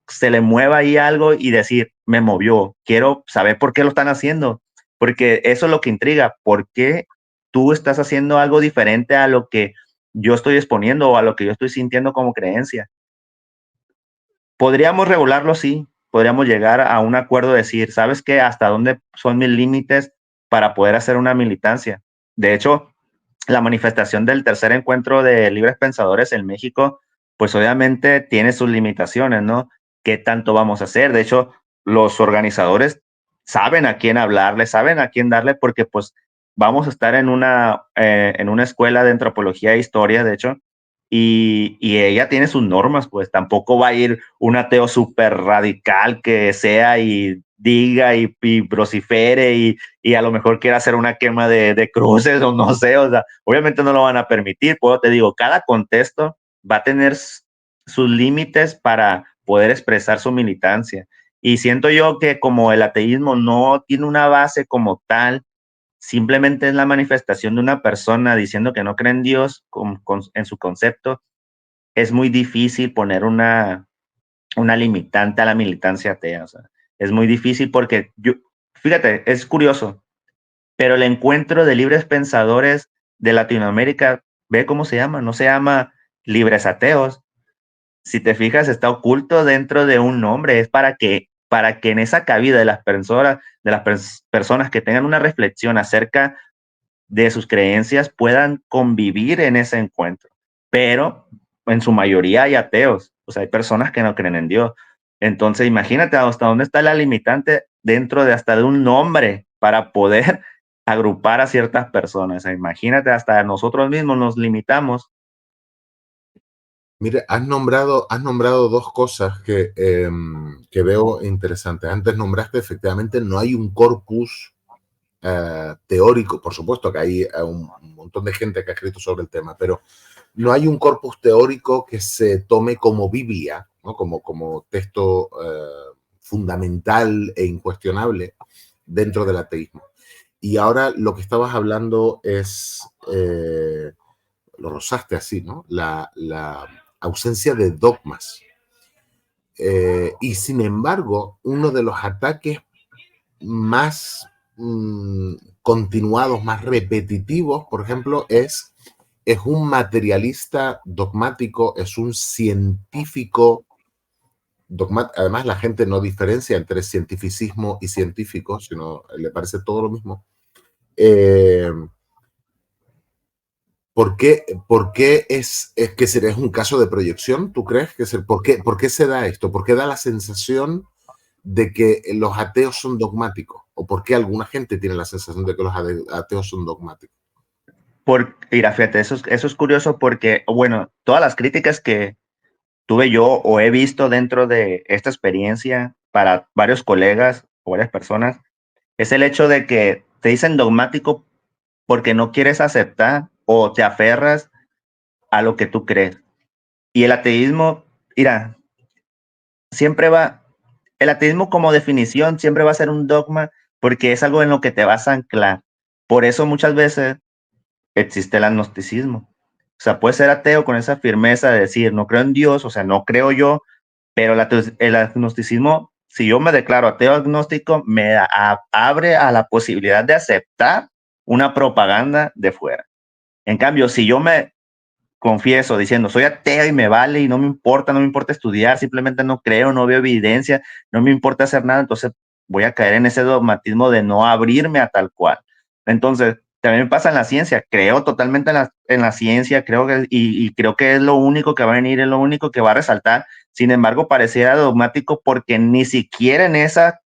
se le mueva ahí algo y decir, me movió, quiero saber por qué lo están haciendo, porque eso es lo que intriga, por qué tú estás haciendo algo diferente a lo que yo estoy exponiendo o a lo que yo estoy sintiendo como creencia. Podríamos regularlo, sí, podríamos llegar a un acuerdo, decir, ¿sabes qué? ¿Hasta dónde son mis límites para poder hacer una militancia? De hecho, la manifestación del tercer encuentro de libres pensadores en México, pues obviamente tiene sus limitaciones, ¿no? ¿Qué tanto vamos a hacer? De hecho, los organizadores saben a quién hablarle, saben a quién darle, porque pues vamos a estar en una escuela de antropología e historia, de hecho, y ella tiene sus normas, pues tampoco va a ir un ateo súper radical que sea y diga y vocifere y a lo mejor quiera hacer una quema de cruces o no sé, o sea, obviamente no lo van a permitir, pues te digo, cada contexto va a tener sus límites para poder expresar su militancia. Y siento yo que como el ateísmo no tiene una base como tal, simplemente es la manifestación de una persona diciendo que no cree en Dios en su concepto, es muy difícil poner una limitante a la militancia atea. O sea, es muy difícil porque fíjate, es curioso, pero el encuentro de libres pensadores de Latinoamérica, ve cómo se llama, no se llama libres ateos. Si te fijas, está oculto dentro de un nombre, es para que para que en esa cabida de las personas que tengan una reflexión acerca de sus creencias puedan convivir en ese encuentro. Pero en su mayoría hay ateos, o sea, hay personas que no creen en Dios. Entonces, imagínate hasta dónde está la limitante dentro de hasta de un nombre para poder agrupar a ciertas personas. O sea, imagínate, hasta nosotros mismos nos limitamos. Mire, has nombrado dos cosas que veo interesantes. Antes nombraste, efectivamente, no hay un corpus teórico, por supuesto que hay un montón de gente que ha escrito sobre el tema, pero no hay un corpus teórico que se tome como Biblia, ¿no? Como texto fundamental e incuestionable dentro del ateísmo. Y ahora lo que estabas hablando es, lo rozaste así, ¿no? La ausencia de dogmas. Y sin embargo, uno de los ataques más continuados, más repetitivos, por ejemplo, es un materialista dogmático, es un científico dogmático. Además, la gente no diferencia entre cientificismo y científico, sino le parece todo lo mismo. ¿Por qué es que es un caso de proyección? ¿Tú crees que por qué se da esto? ¿Por qué da la sensación de que los ateos son dogmáticos? ¿O por qué alguna gente tiene la sensación de que los ateos son dogmáticos? Mira, fíjate, eso es curioso porque, bueno, todas las críticas que tuve yo o he visto dentro de esta experiencia para varios colegas o varias personas es el hecho de que te dicen dogmático porque no quieres aceptar o te aferras a lo que tú crees. Y el ateísmo, mira, siempre va, el ateísmo como definición siempre va a ser un dogma porque es algo en lo que te vas a anclar. Por eso muchas veces existe el agnosticismo. O sea, puedes ser ateo con esa firmeza de decir, no creo en Dios, o sea, no creo yo, pero el agnosticismo, si yo me declaro ateo agnóstico, abre a la posibilidad de aceptar una propaganda de fuera. En cambio, si yo me confieso diciendo soy ateo y me vale y no me importa estudiar, simplemente no creo, no veo evidencia, no me importa hacer nada, entonces voy a caer en ese dogmatismo de no abrirme a tal cual. Entonces, también pasa en la ciencia, creo totalmente en la ciencia, y creo que es lo único que va a venir, es lo único que va a resaltar. Sin embargo, pareciera dogmático porque ni siquiera en esa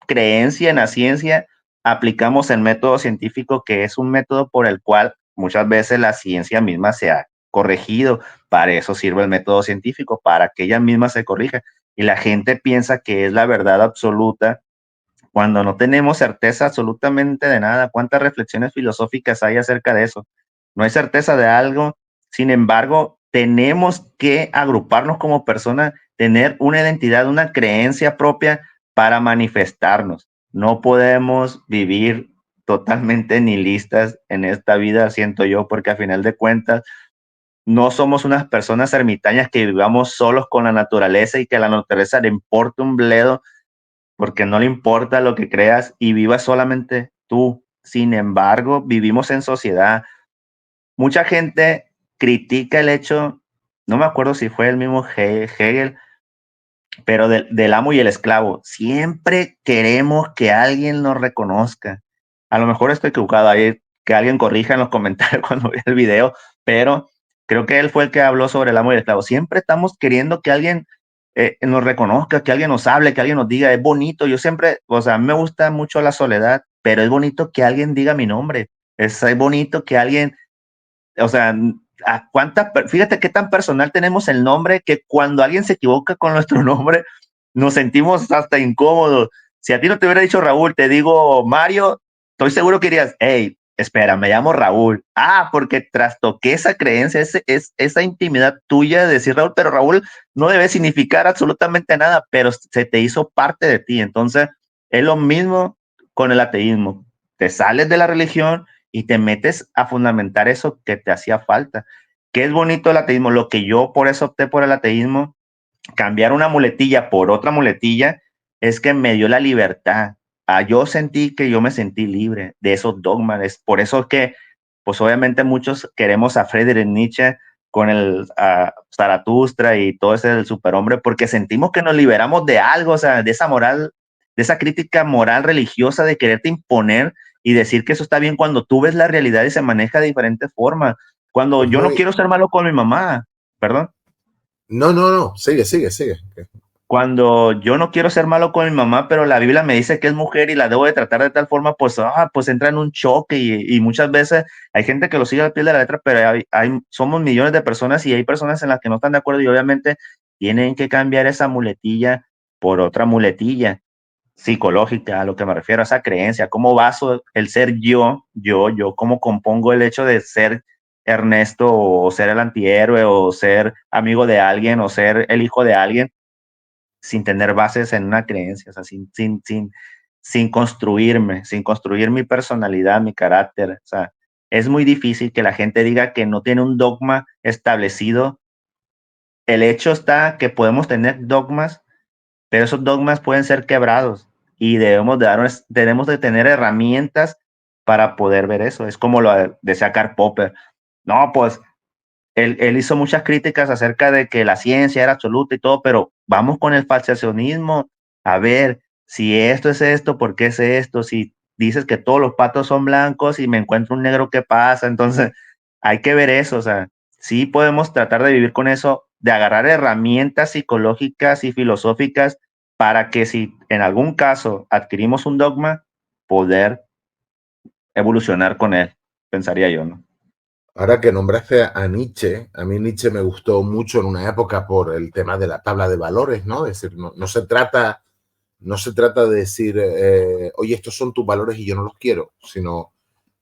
creencia en la ciencia aplicamos el método científico, que es un método por el cual muchas veces la ciencia misma se ha corregido. Para eso sirve el método científico, para que ella misma se corrija. Y la gente piensa que es la verdad absoluta cuando no tenemos certeza absolutamente de nada. ¿Cuántas reflexiones filosóficas hay acerca de eso? No hay certeza de algo. Sin embargo, tenemos que agruparnos como personas, tener una identidad, una creencia propia para manifestarnos. No podemos vivir totalmente nihilistas en esta vida, siento yo, porque a final de cuentas no somos unas personas ermitañas que vivamos solos con la naturaleza y que a la naturaleza le importa un bledo porque no le importa lo que creas y vivas solamente tú. Sin embargo, vivimos en sociedad. Mucha gente critica el hecho, no me acuerdo si fue el mismo Hegel, pero del amo y el esclavo. Siempre queremos que alguien nos reconozca. A lo mejor estoy equivocado ahí, que alguien corrija en los comentarios cuando vea el video, pero creo que él fue el que habló sobre el amo y el esclavo. Siempre estamos queriendo que alguien nos reconozca, que alguien nos hable, que alguien nos diga, es bonito. Yo siempre, o sea, a mí me gusta mucho la soledad, pero es bonito que alguien diga mi nombre. Es bonito que alguien, o sea, fíjate qué tan personal tenemos el nombre que cuando alguien se equivoca con nuestro nombre, nos sentimos hasta incómodos. Si a ti no te hubiera dicho Raúl, te digo Mario, estoy seguro que dirías, hey, espera, me llamo Raúl. Ah, porque trastoqué esa creencia, esa intimidad tuya de decir Raúl, pero Raúl no debe significar absolutamente nada, pero se te hizo parte de ti. Entonces, es lo mismo con el ateísmo. Te sales de la religión y te metes a fundamentar eso que te hacía falta. ¿Qué es bonito el ateísmo? Lo que yo por eso opté por el ateísmo, cambiar una muletilla por otra muletilla, es que me dio la libertad. Yo sentí que yo me sentí libre de esos dogmas. Es por eso que, pues obviamente muchos queremos a Friedrich Nietzsche, con el Zaratustra y todo ese del superhombre, porque sentimos que nos liberamos de algo, o sea, de esa moral, de esa crítica moral religiosa de quererte imponer y decir que eso está bien cuando tú ves la realidad y se maneja de diferentes formas. Cuando Pues yo no, no quiero ser malo con mi mamá, perdón. no, sigue. Cuando yo no quiero ser malo con mi mamá, pero la Biblia me dice que es mujer y la debo de tratar de tal forma, pues, pues entra en un choque y muchas veces hay gente que lo sigue al pie de la letra, pero somos millones de personas y hay personas en las que no están de acuerdo y obviamente tienen que cambiar esa muletilla por otra muletilla psicológica, a lo que me refiero, a esa creencia, cómo baso el ser yo, cómo compongo el hecho de ser Ernesto o ser el antihéroe o ser amigo de alguien o ser el hijo de alguien sin tener bases en una creencia, o sea, sin construirme, sin construir mi personalidad, mi carácter. O sea, es muy difícil que la gente diga que no tiene un dogma establecido. El hecho está que podemos tener dogmas, pero esos dogmas pueden ser quebrados y tenemos de tener herramientas para poder ver eso. Es como lo decía Karl Popper. No, pues él hizo muchas críticas acerca de que la ciencia era absoluta y todo, pero vamos con el falsacionismo. A ver, si esto es esto, ¿por qué es esto? Si dices que todos los patos son blancos y me encuentro un negro, ¿qué pasa? Entonces, hay que ver eso. O sea, sí podemos tratar de vivir con eso, de agarrar herramientas psicológicas y filosóficas para que si en algún caso adquirimos un dogma, poder evolucionar con él, pensaría yo, ¿no? Ahora que nombraste a Nietzsche, a mí Nietzsche me gustó mucho en una época por el tema de la tabla de valores, ¿no? Es decir, no se trata de decir, oye, estos son tus valores y yo no los quiero, sino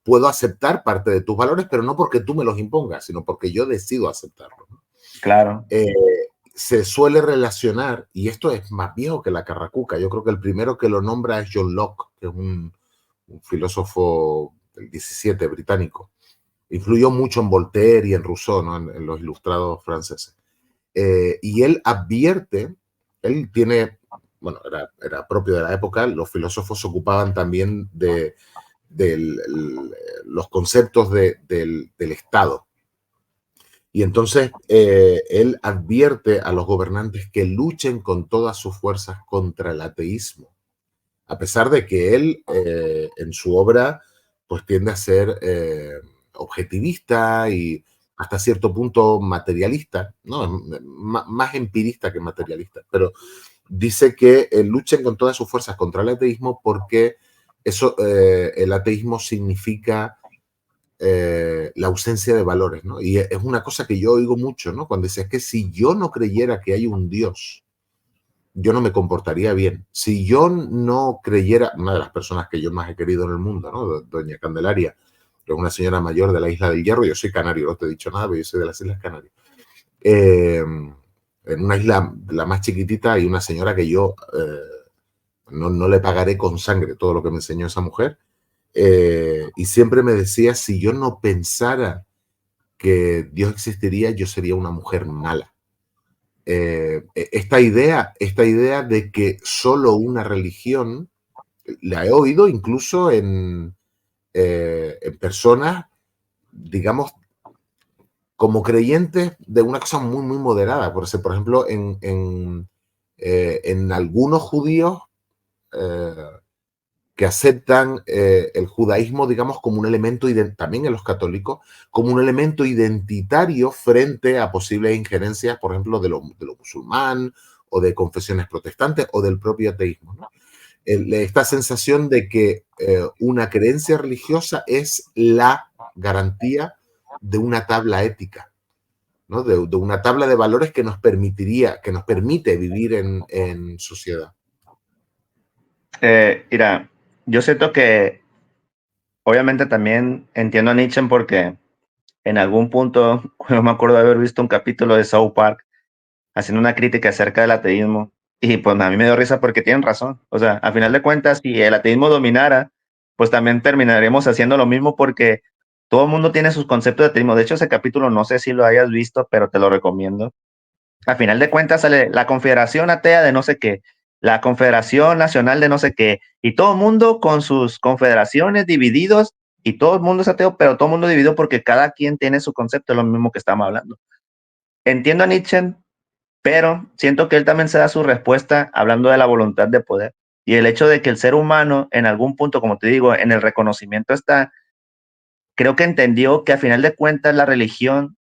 puedo aceptar parte de tus valores, pero no porque tú me los impongas, sino porque yo decido aceptarlos. Claro. Eh, Se suele relacionar, y esto es más viejo que la carracuca, yo creo que el primero que lo nombra es John Locke, que es un filósofo del 17 británico. Influyó mucho en Voltaire y en Rousseau, ¿no? En los ilustrados franceses. Y él advierte, él tiene, bueno, era propio de la época, los filósofos se ocupaban también de los conceptos del Estado. Y entonces él advierte a los gobernantes que luchen con todas sus fuerzas contra el ateísmo, a pesar de que él en su obra pues tiende a ser objetivista y hasta cierto punto materialista, ¿no? Más empirista que materialista, pero dice que luchen con todas sus fuerzas contra el ateísmo porque eso, el ateísmo significa la ausencia de valores, ¿no? Y es una cosa que yo oigo mucho, ¿no? Cuando dice, es que si yo no creyera que hay un Dios, yo no me comportaría bien. Si yo no creyera, una de las personas que yo más he querido en el mundo, ¿no? Doña Candelaria, que es una señora mayor de la Isla del Hierro, yo soy canario, no te he dicho nada, pero yo soy de las Islas Canarias. En una isla, la más chiquitita, hay una señora que yo no le pagaré con sangre todo lo que me enseñó esa mujer. Y siempre me decía, si yo no pensara que Dios existiría, yo sería una mujer mala. Esta idea de que solo una religión, la he oído incluso en personas, digamos, como creyentes de una cosa muy, muy moderada. Por ejemplo, en algunos judíos eh, que aceptan el judaísmo, digamos, como un elemento, también en los católicos, como un elemento identitario frente a posibles injerencias, por ejemplo, de lo musulmán o de confesiones protestantes o del propio ateísmo, ¿no? Esta sensación de que una creencia religiosa es la garantía de una tabla ética, ¿no? De una tabla de valores que nos permite vivir en sociedad. Mira, yo siento que obviamente también entiendo a Nietzsche porque en algún punto, yo me acuerdo de haber visto un capítulo de South Park haciendo una crítica acerca del ateísmo y pues a mí me dio risa porque tienen razón. O sea, a final de cuentas, si el ateísmo dominara, pues también terminaremos haciendo lo mismo porque todo el mundo tiene sus conceptos de ateísmo. De hecho, ese capítulo no sé si lo hayas visto, pero te lo recomiendo. A final de cuentas sale la Confederación Atea de no sé qué, la Confederación Nacional de no sé qué, y todo el mundo con sus confederaciones divididos, y todo el mundo es ateo, pero todo el mundo dividido porque cada quien tiene su concepto, es lo mismo que estamos hablando. entiendo a Nietzsche, pero siento que él también se da su respuesta hablando de la voluntad de poder y el hecho de que el ser humano en algún punto, como te digo, en el reconocimiento está, creo que entendió que a final de cuentas la religión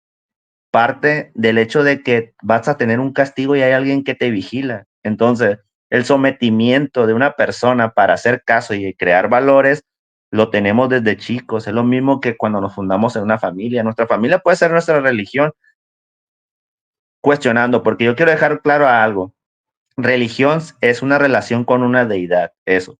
parte del hecho de que vas a tener un castigo y hay alguien que te vigila. Entonces, el sometimiento de una persona para hacer caso y crear valores lo tenemos desde chicos. Es lo mismo que cuando nos fundamos en una familia. Nuestra familia puede ser nuestra religión, cuestionando, porque yo quiero dejar claro algo. Religión es una relación con una deidad, eso.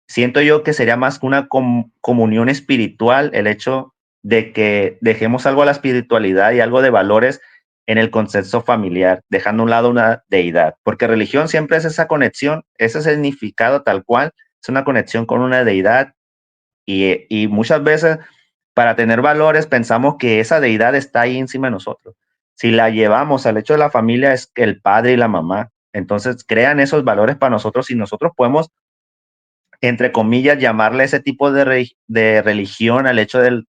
Siento yo que sería más que una comunión espiritual el hecho de que dejemos algo a la espiritualidad y algo de valores en el concepto familiar, dejando a un lado una deidad, porque religión siempre es esa conexión, ese significado tal cual, es una conexión con una deidad y muchas veces para tener valores pensamos que esa deidad está ahí encima de nosotros. Si la llevamos al hecho de la familia es el padre y la mamá, entonces crean esos valores para nosotros y nosotros podemos entre comillas, llamarle ese tipo de religión al hecho del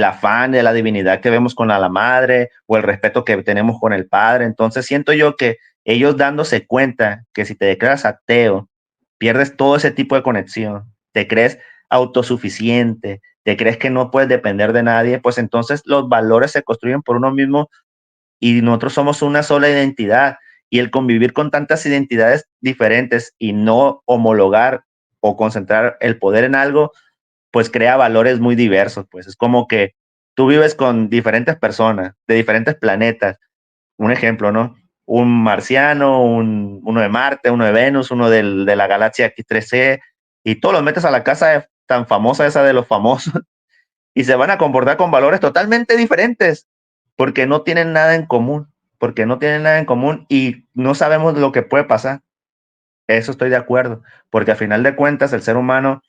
afán, de la divinidad que vemos con la madre o el respeto que tenemos con el padre. Entonces siento yo que ellos dándose cuenta que si te declaras ateo, pierdes todo ese tipo de conexión, te crees autosuficiente, te crees que no puedes depender de nadie, pues entonces los valores se construyen por uno mismo y nosotros somos una sola identidad y el convivir con tantas identidades diferentes y no homologar o concentrar el poder en algo, pues crea valores muy diversos, pues es como que tú vives con diferentes personas de diferentes planetas, un ejemplo, ¿no? Un marciano, uno de Marte, uno de Venus, uno de la galaxia X3C, y todos los metes a la casa tan famosa esa de los famosos, y se van a comportar con valores totalmente diferentes, porque no tienen nada en común, porque no tienen nada en común y no sabemos lo que puede pasar. Eso estoy de acuerdo, porque a final de cuentas el ser humano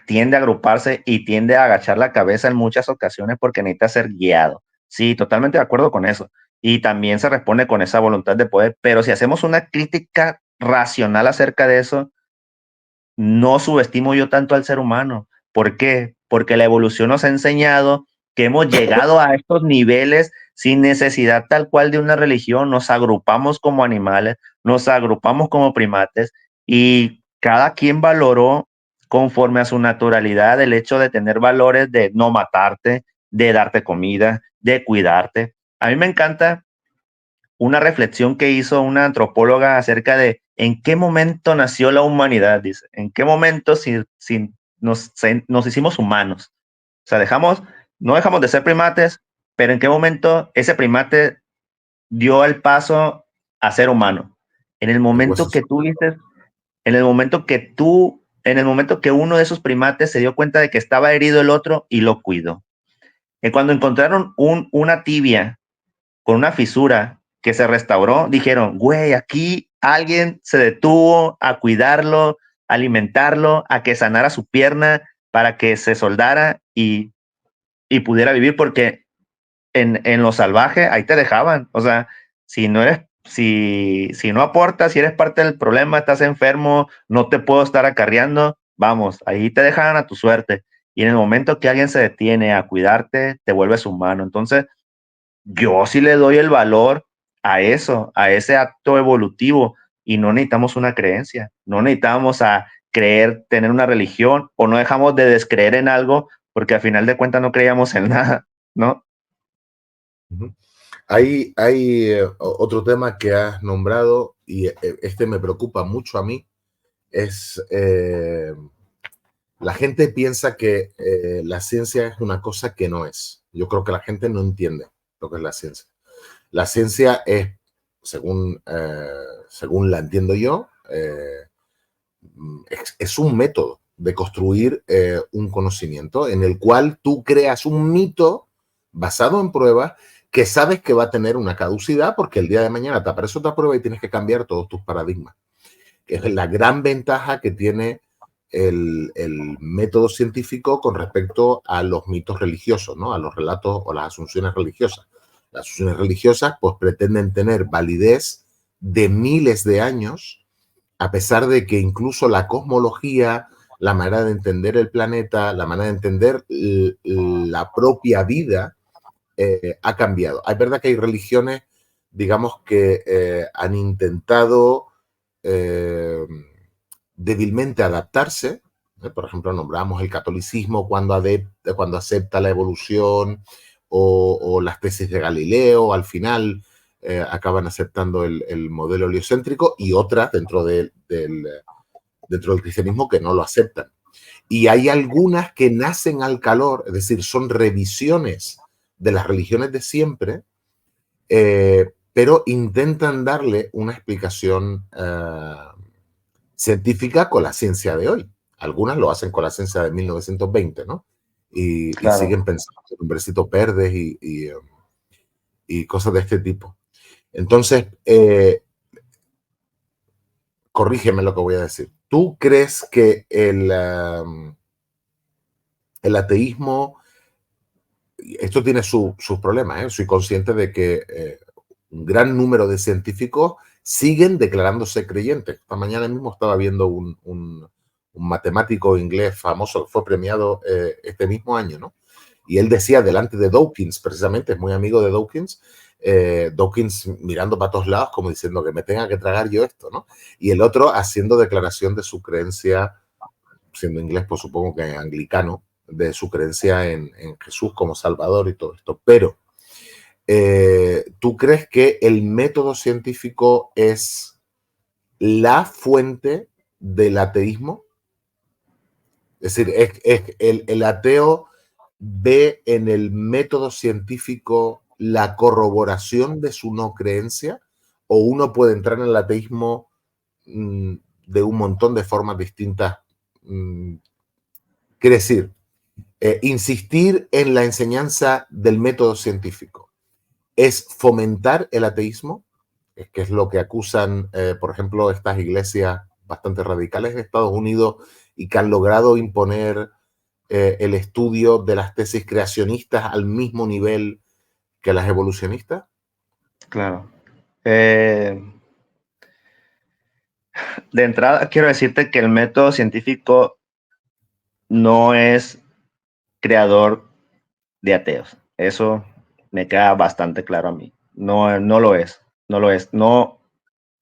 tiende a agruparse y tiende a agachar la cabeza en muchas ocasiones porque necesita ser guiado. Sí, totalmente de acuerdo con eso. Y también se responde con esa voluntad de poder, pero si hacemos una crítica racional acerca de eso, no subestimo yo tanto al ser humano. ¿Por qué? Porque la evolución nos ha enseñado que hemos llegado a estos niveles sin necesidad tal cual de una religión, nos agrupamos como animales, nos agrupamos como primates y cada quien valoró conforme a su naturalidad el hecho de tener valores de no matarte, de darte comida, de cuidarte. A mí me encanta una reflexión que hizo una antropóloga acerca de en qué momento nació la humanidad, dice, en qué momento nos hicimos humanos. O sea, no dejamos de ser primates, pero en qué momento ese primate dio el paso a ser humano. En el El momento hueso. que tú dices, en el momento que uno de esos primates se dio cuenta de que estaba herido el otro y lo cuidó. Y cuando encontraron una tibia con una fisura que se restauró, dijeron, güey, aquí alguien se detuvo a cuidarlo, a alimentarlo, a que sanara su pierna para que se soldara y pudiera vivir, porque en lo salvaje ahí te dejaban. O sea, si no aportas, si eres parte del problema, estás enfermo, no te puedo estar acarreando, vamos, ahí te dejan a tu suerte. Y en el momento que alguien se detiene a cuidarte, te vuelves humano. Entonces, yo sí le doy el valor a eso, a ese acto evolutivo y no necesitamos una creencia, no necesitamos a creer, tener una religión o no dejamos de descreer en algo porque al final de cuentas no creíamos en nada, ¿no? Ujú. Hay otro tema que has nombrado y este me preocupa mucho a mí, es la gente piensa que la ciencia es una cosa que no es. Yo creo que la gente no entiende lo que es la ciencia. La ciencia es, según la entiendo yo, es un método de construir un conocimiento en el cual tú creas un mito basado en pruebas que sabes que va a tener una caducidad porque el día de mañana te aparece otra prueba y tienes que cambiar todos tus paradigmas. Que es la gran ventaja que tiene el método científico con respecto a los mitos religiosos, ¿no? A los relatos o las asunciones religiosas. Las asunciones religiosas pues pretenden tener validez de miles de años, a pesar de que incluso la cosmología, la manera de entender el planeta, la manera de entender la propia vida, ha cambiado. Es verdad que hay religiones, digamos, que han intentado débilmente adaptarse. Por ejemplo, nombramos el catolicismo cuando acepta la evolución o las tesis de Galileo, al final acaban aceptando el modelo heliocéntrico, y otras dentro del cristianismo que no lo aceptan. Y hay algunas que nacen al calor, es decir, son revisiones de las religiones de siempre, pero intentan darle una explicación científica con la ciencia de hoy. Algunas lo hacen con la ciencia de 1920, ¿no? Y Claro. siguen pensando en hombrecitos verdes y cosas de este tipo. Entonces, corrígeme lo que voy a decir. ¿Tú crees que el ateísmo, esto tiene sus problemas, soy consciente de que un gran número de científicos siguen declarándose creyentes? Esta mañana mismo estaba viendo un matemático inglés famoso que fue premiado este mismo año, ¿no? Y él decía delante de Dawkins, precisamente, es muy amigo de Dawkins, Dawkins mirando para todos lados como diciendo que me tenga que tragar yo esto, ¿no? Y el otro haciendo declaración de su creencia, siendo inglés, pues supongo que anglicano, de su creencia en Jesús como Salvador y todo esto. Pero, ¿tú crees que el método científico es la fuente del ateísmo? Es decir, el ateo ve en el método científico la corroboración de su no creencia, o uno puede entrar en el ateísmo de un montón de formas distintas. Quiere decir, insistir en la enseñanza del método científico es fomentar el ateísmo, que es lo que acusan, por ejemplo, estas iglesias bastante radicales de Estados Unidos, y que han logrado imponer el estudio de las tesis creacionistas al mismo nivel que las evolucionistas. Claro. De entrada, quiero decirte que el método científico no es creador de ateos. Eso me queda bastante claro a mí. No, no lo es. No lo es. No,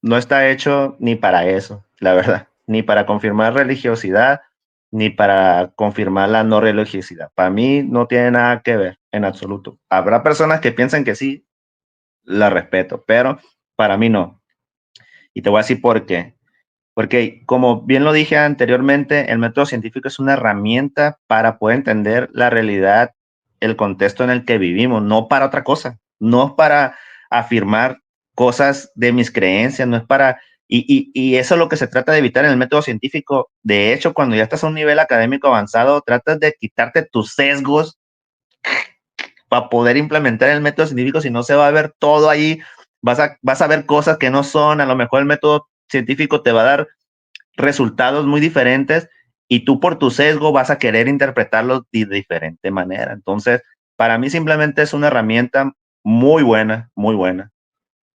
no está hecho ni para eso, la verdad. Ni para confirmar religiosidad, ni para confirmar la no religiosidad. Para mí no tiene nada que ver en absoluto. Habrá personas que piensan que sí, la respeto, pero para mí no. Y te voy a decir por qué. Porque, como bien lo dije anteriormente, el método científico es una herramienta para poder entender la realidad, el contexto en el que vivimos, no para otra cosa, no es para afirmar cosas de mis creencias, no es para... Y eso es lo que se trata de evitar en el método científico. De hecho, cuando ya estás a un nivel académico avanzado, tratas de quitarte tus sesgos para poder implementar el método científico, si no se va a ver todo ahí, vas a ver cosas que no son, a lo mejor el método científico te va a dar resultados muy diferentes y tú por tu sesgo vas a querer interpretarlos de diferente manera. Entonces, para mí simplemente es una herramienta muy buena,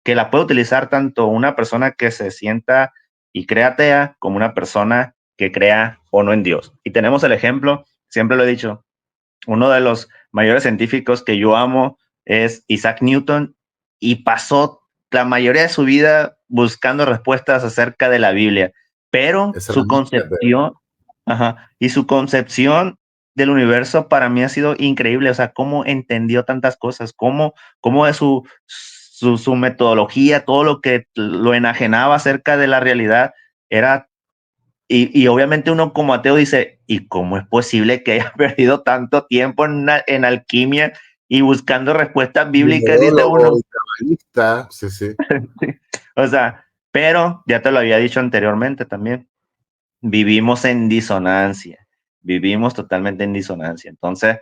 que la puede utilizar tanto una persona que se sienta y crea atea como una persona que crea o no en Dios. Y tenemos el ejemplo, siempre lo he dicho, uno de los mayores científicos que yo amo es Isaac Newton, y pasó la mayoría de su vida buscando respuestas acerca de la Biblia, pero Esa es la su magia de... concepción, ajá, y su concepción del universo para mí ha sido increíble. O sea, cómo entendió tantas cosas, cómo de su metodología, todo lo que lo enajenaba acerca de la realidad, era y obviamente uno como ateo dice, ¿y cómo es posible que haya perdido tanto tiempo en alquimia y buscando respuestas bíblicas? Dice Numerólogo uno. y cabalista, sí, sí. O sea, pero ya te lo había dicho anteriormente también, vivimos en disonancia, vivimos totalmente en disonancia. Entonces,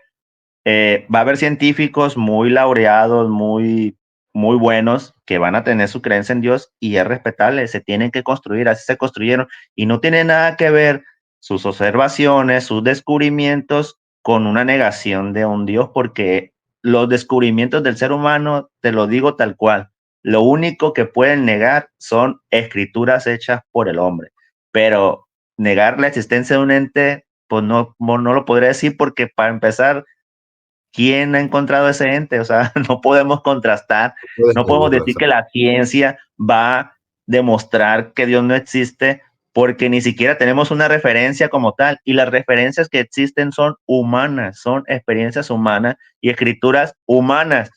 va a haber científicos muy laureados, muy buenos, que van a tener su creencia en Dios y es respetable, se tienen que construir, así se construyeron, y no tiene nada que ver sus observaciones, sus descubrimientos con una negación de un Dios, porque los descubrimientos del ser humano, te lo digo tal cual, lo único que pueden negar son escrituras hechas por el hombre, pero negar la existencia de un ente, pues no lo podría decir, porque para empezar, ¿quién ha encontrado ese ente? O sea, no podemos contrastar, Puedes no podemos medirlo, decir que la ciencia va a demostrar que Dios no existe porque ni siquiera tenemos una referencia como tal. Y las referencias que existen son humanas, son experiencias humanas y escrituras humanas.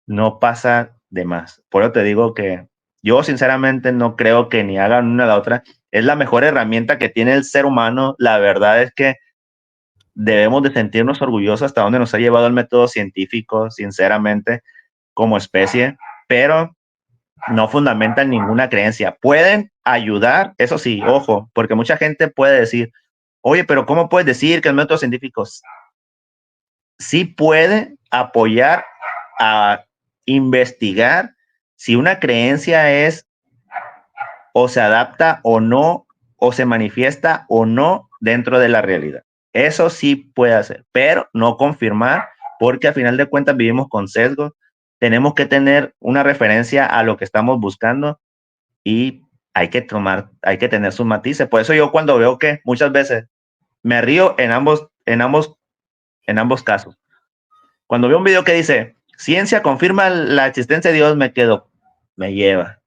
No pasa de más. Por eso te digo que yo sinceramente no creo que ni hagan una a la otra. Es la mejor herramienta que tiene el ser humano. La verdad es que debemos de sentirnos orgullosos hasta donde nos ha llevado el método científico, sinceramente, como especie, pero no fundamentan ninguna creencia. Pueden ayudar, eso sí, ojo, porque mucha gente puede decir, oye, pero ¿cómo puedes decir que el método científico sí puede apoyar a investigar si una creencia es o se adapta o no, o se manifiesta o no dentro de la realidad? Eso sí puede hacer, pero no confirmar, porque al final de cuentas vivimos con sesgos. Tenemos que tener una referencia a lo que estamos buscando y hay que tener sus matices. Por eso yo cuando veo que muchas veces me río en ambos casos. Cuando veo un video que dice ciencia confirma la existencia de Dios, me quedo, me lleva.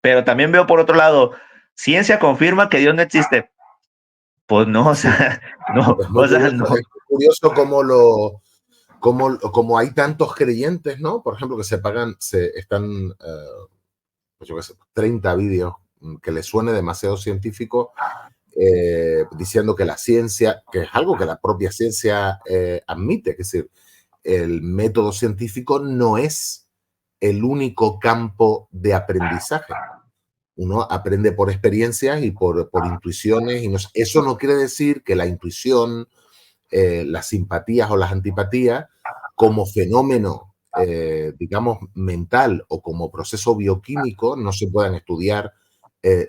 Pero también veo por otro lado, ciencia confirma que Dios no existe. Pues no, o Sí, sea, no, es muy o sea, curioso, no. es curioso cómo hay tantos creyentes, ¿no? Por ejemplo, que están, pues yo qué sé, 30 vídeos que les suene demasiado científico, diciendo que la ciencia, que es algo que la propia ciencia admite, es decir, el método científico no es el único campo de aprendizaje. Uno aprende por experiencias y por intuiciones, y eso no quiere decir que la intuición, las simpatías o las antipatías, como fenómeno, digamos, mental o como proceso bioquímico, no se puedan estudiar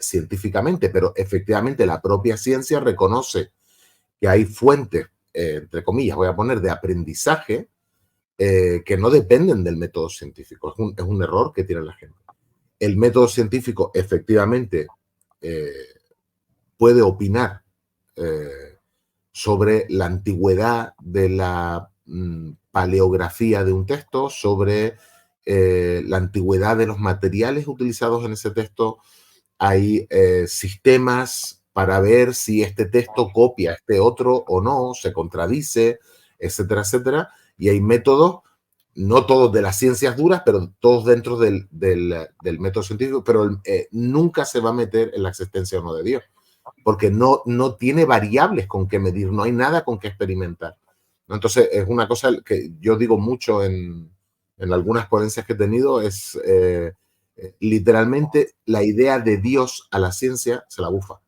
científicamente, pero efectivamente la propia ciencia reconoce que hay fuentes, entre comillas, voy a poner, de aprendizaje que no dependen del método científico. Es un error que tiene la gente. El método científico efectivamente eh, puede opinar eh, sobre la antigüedad de la paleografía de un texto, sobre la antigüedad de los materiales utilizados en ese texto. Hay sistemas para ver si este texto copia este otro o no, se contradice, etcétera, etcétera. Y hay métodos, no todos de las ciencias duras, pero todos dentro del método científico, pero nunca se va a meter en la existencia o no de Dios, porque no tiene variables con qué medir, no hay nada con qué experimentar. ¿No? Entonces, es una cosa que yo digo mucho en algunas ponencias que he tenido, es literalmente la idea de Dios a la ciencia se la bufa,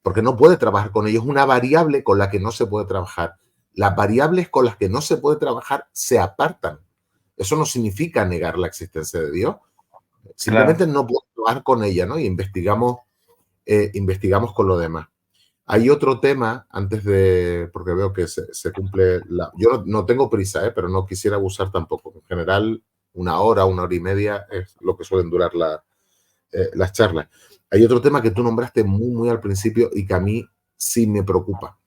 porque no puede trabajar con ello, es una variable con la que no se puede trabajar. Las variables con las que no se puede trabajar se apartan. Eso no significa negar la existencia de Dios, Claro. simplemente no podemos trabajar con ella, ¿no? Y investigamos con lo demás. Hay otro tema, antes de, porque veo que se cumple yo no tengo prisa, pero no quisiera abusar tampoco. En general, una hora y media es lo que suelen durar las charlas. Hay otro tema que tú nombraste muy al principio y que a mí sí me preocupa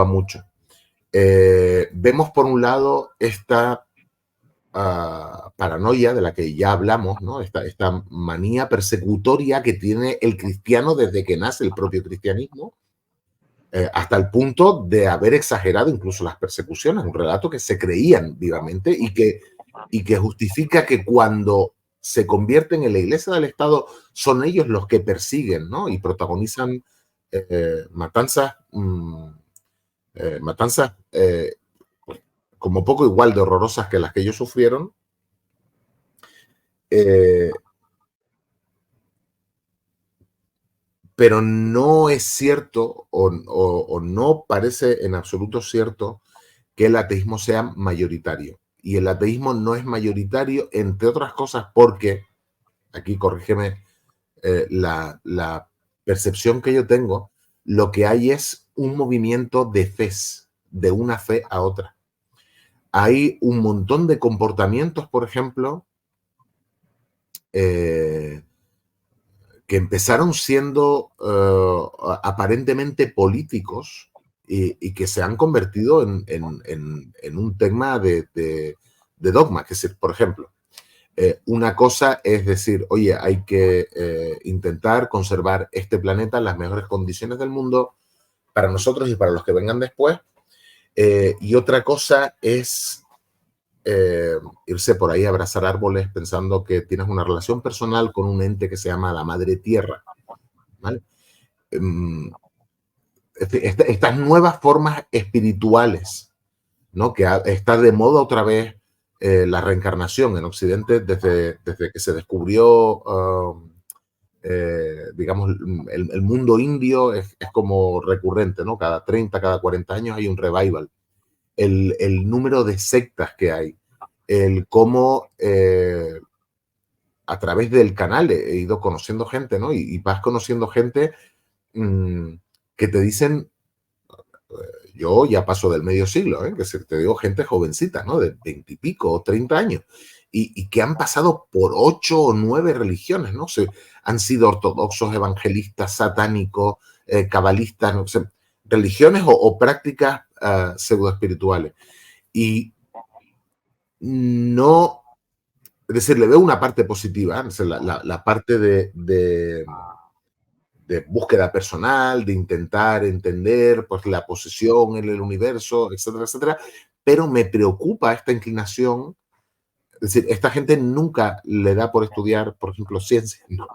mucho. Vemos por un lado esta paranoia de la que ya hablamos, ¿no? Esta manía persecutoria que tiene el cristiano desde que nace el propio cristianismo, hasta el punto de haber exagerado incluso las persecuciones, un relato que se creían vivamente y que justifica que cuando se convierten en la iglesia del Estado son ellos los que persiguen, ¿no? Y protagonizan matanzas, matanzas como poco igual de horrorosas que las que ellos sufrieron. Eh, pero no es cierto o no parece en absoluto cierto que el ateísmo sea mayoritario. Y el ateísmo no es mayoritario, entre otras cosas, porque, aquí corrígeme la percepción que yo tengo, lo que hay es un movimiento de fe, de una fe a otra. Hay un montón de comportamientos, por ejemplo, eh, que empezaron siendo aparentemente políticos, y que se han convertido en un tema de dogma. Que es decir, por ejemplo, una cosa es decir, oye, hay que intentar conservar este planeta en las mejores condiciones del mundo para nosotros y para los que vengan después. Y otra cosa es irse por ahí a abrazar árboles pensando que tienes una relación personal con un ente que se llama la Madre Tierra, ¿vale? Estas nuevas formas espirituales, ¿no? Que está de moda otra vez la reencarnación en Occidente desde que se descubrió, digamos, el mundo indio es como recurrente, ¿no? Cada 30, cada 40 años hay un revival. El número de sectas que hay, el cómo a través del canal he ido conociendo gente, ¿no? Y vas conociendo gente que te dicen, yo ya paso del medio siglo, que te digo gente jovencita, ¿no? De 20 y pico o 30 años, y que han pasado por 8 o 9 religiones, ¿no? Han sido ortodoxos, evangelistas, satánicos, cabalistas, ¿no? Religiones o prácticas pseudoespirituales. Y no, es decir, le veo una parte positiva, la parte de búsqueda personal, de intentar entender pues, la posición en el universo, etcétera, etcétera, pero me preocupa esta inclinación. Es decir, esta gente nunca le da por estudiar, por ejemplo, ciencia, ¿no?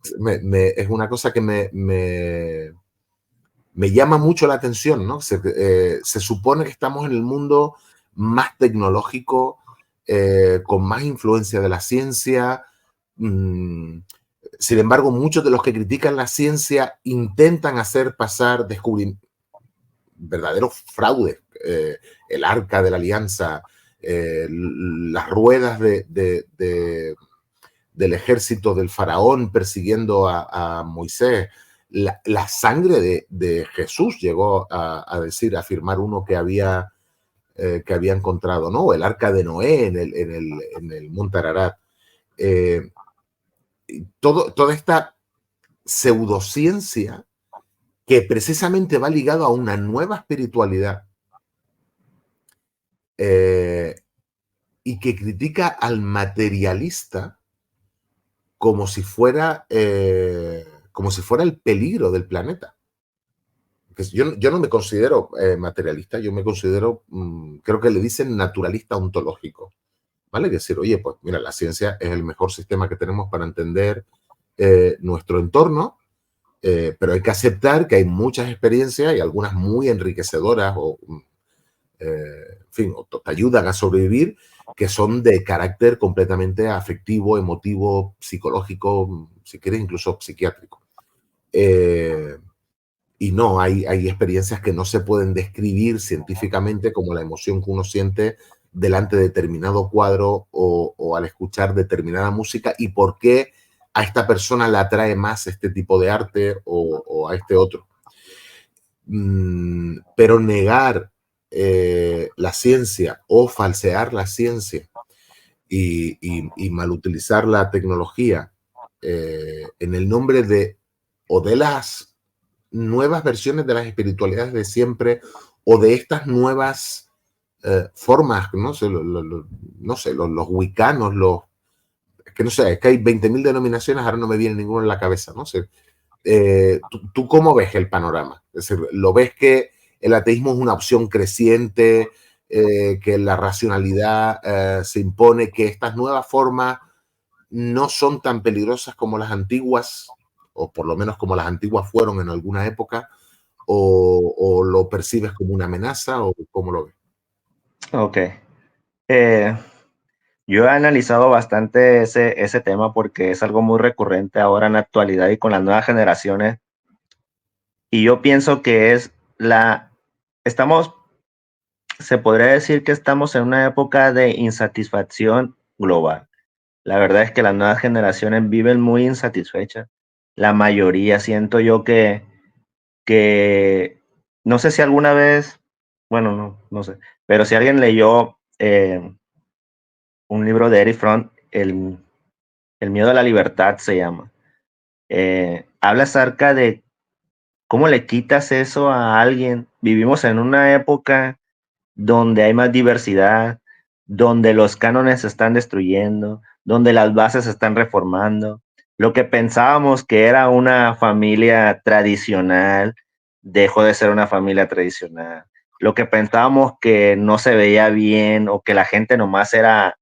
Es una cosa que me llama mucho la atención, ¿no? Se supone que estamos en el mundo más tecnológico, con más influencia de la ciencia. Sin embargo, muchos de los que critican la ciencia intentan hacer pasar verdaderos fraudes. El arca de la alianza, las ruedas del ejército del faraón persiguiendo a Moisés. La sangre de Jesús llegó a decir, a afirmar uno que había encontrado, ¿no? El arca de Noé en el monte Ararat. Toda esta pseudociencia que precisamente va ligado a una nueva espiritualidad y que critica al materialista como si fuera el peligro del planeta. Yo no me considero materialista, yo me considero, creo que le dicen naturalista ontológico, ¿vale? Es decir, oye, pues mira, la ciencia es el mejor sistema que tenemos para entender nuestro entorno, pero hay que aceptar que hay muchas experiencias y algunas muy enriquecedoras o, en fin, o te ayudan a sobrevivir, que son de carácter completamente afectivo, emotivo, psicológico, si quieres, incluso psiquiátrico. Y no, hay experiencias que no se pueden describir científicamente, como la emoción que uno siente delante de determinado cuadro o al escuchar determinada música, y por qué a esta persona le atrae más este tipo de arte o a este otro. Pero negar la ciencia o falsear la ciencia y malutilizar la tecnología en el nombre de las nuevas versiones de las espiritualidades de siempre o de estas nuevas formas, no sé, los wiccanos, es que hay 20.000 denominaciones, ahora no me viene ninguna en la cabeza, no sé. ¿Tú cómo ves el panorama? Es decir, ¿lo ves que el ateísmo es una opción creciente, que la racionalidad se impone, que estas nuevas formas no son tan peligrosas como las antiguas, o por lo menos como las antiguas fueron en alguna época, o lo percibes como una amenaza, o cómo lo ves? Ok. Eh, yo he analizado bastante ese tema porque es algo muy recurrente ahora en la actualidad y con las nuevas generaciones. Y yo pienso que se podría decir que estamos en una época de insatisfacción global. La verdad es que las nuevas generaciones viven muy insatisfechas. La mayoría, siento yo que no sé si alguna vez, bueno, no sé, pero si alguien leyó un libro de Eric Fromm, el miedo a la libertad se llama. Habla acerca ¿Cómo le quitas eso a alguien? Vivimos en una época donde hay más diversidad, donde los cánones se están destruyendo, donde las bases se están reformando. Lo que pensábamos que era una familia tradicional dejó de ser una familia tradicional. Lo que pensábamos que no se veía bien o que la gente nomás era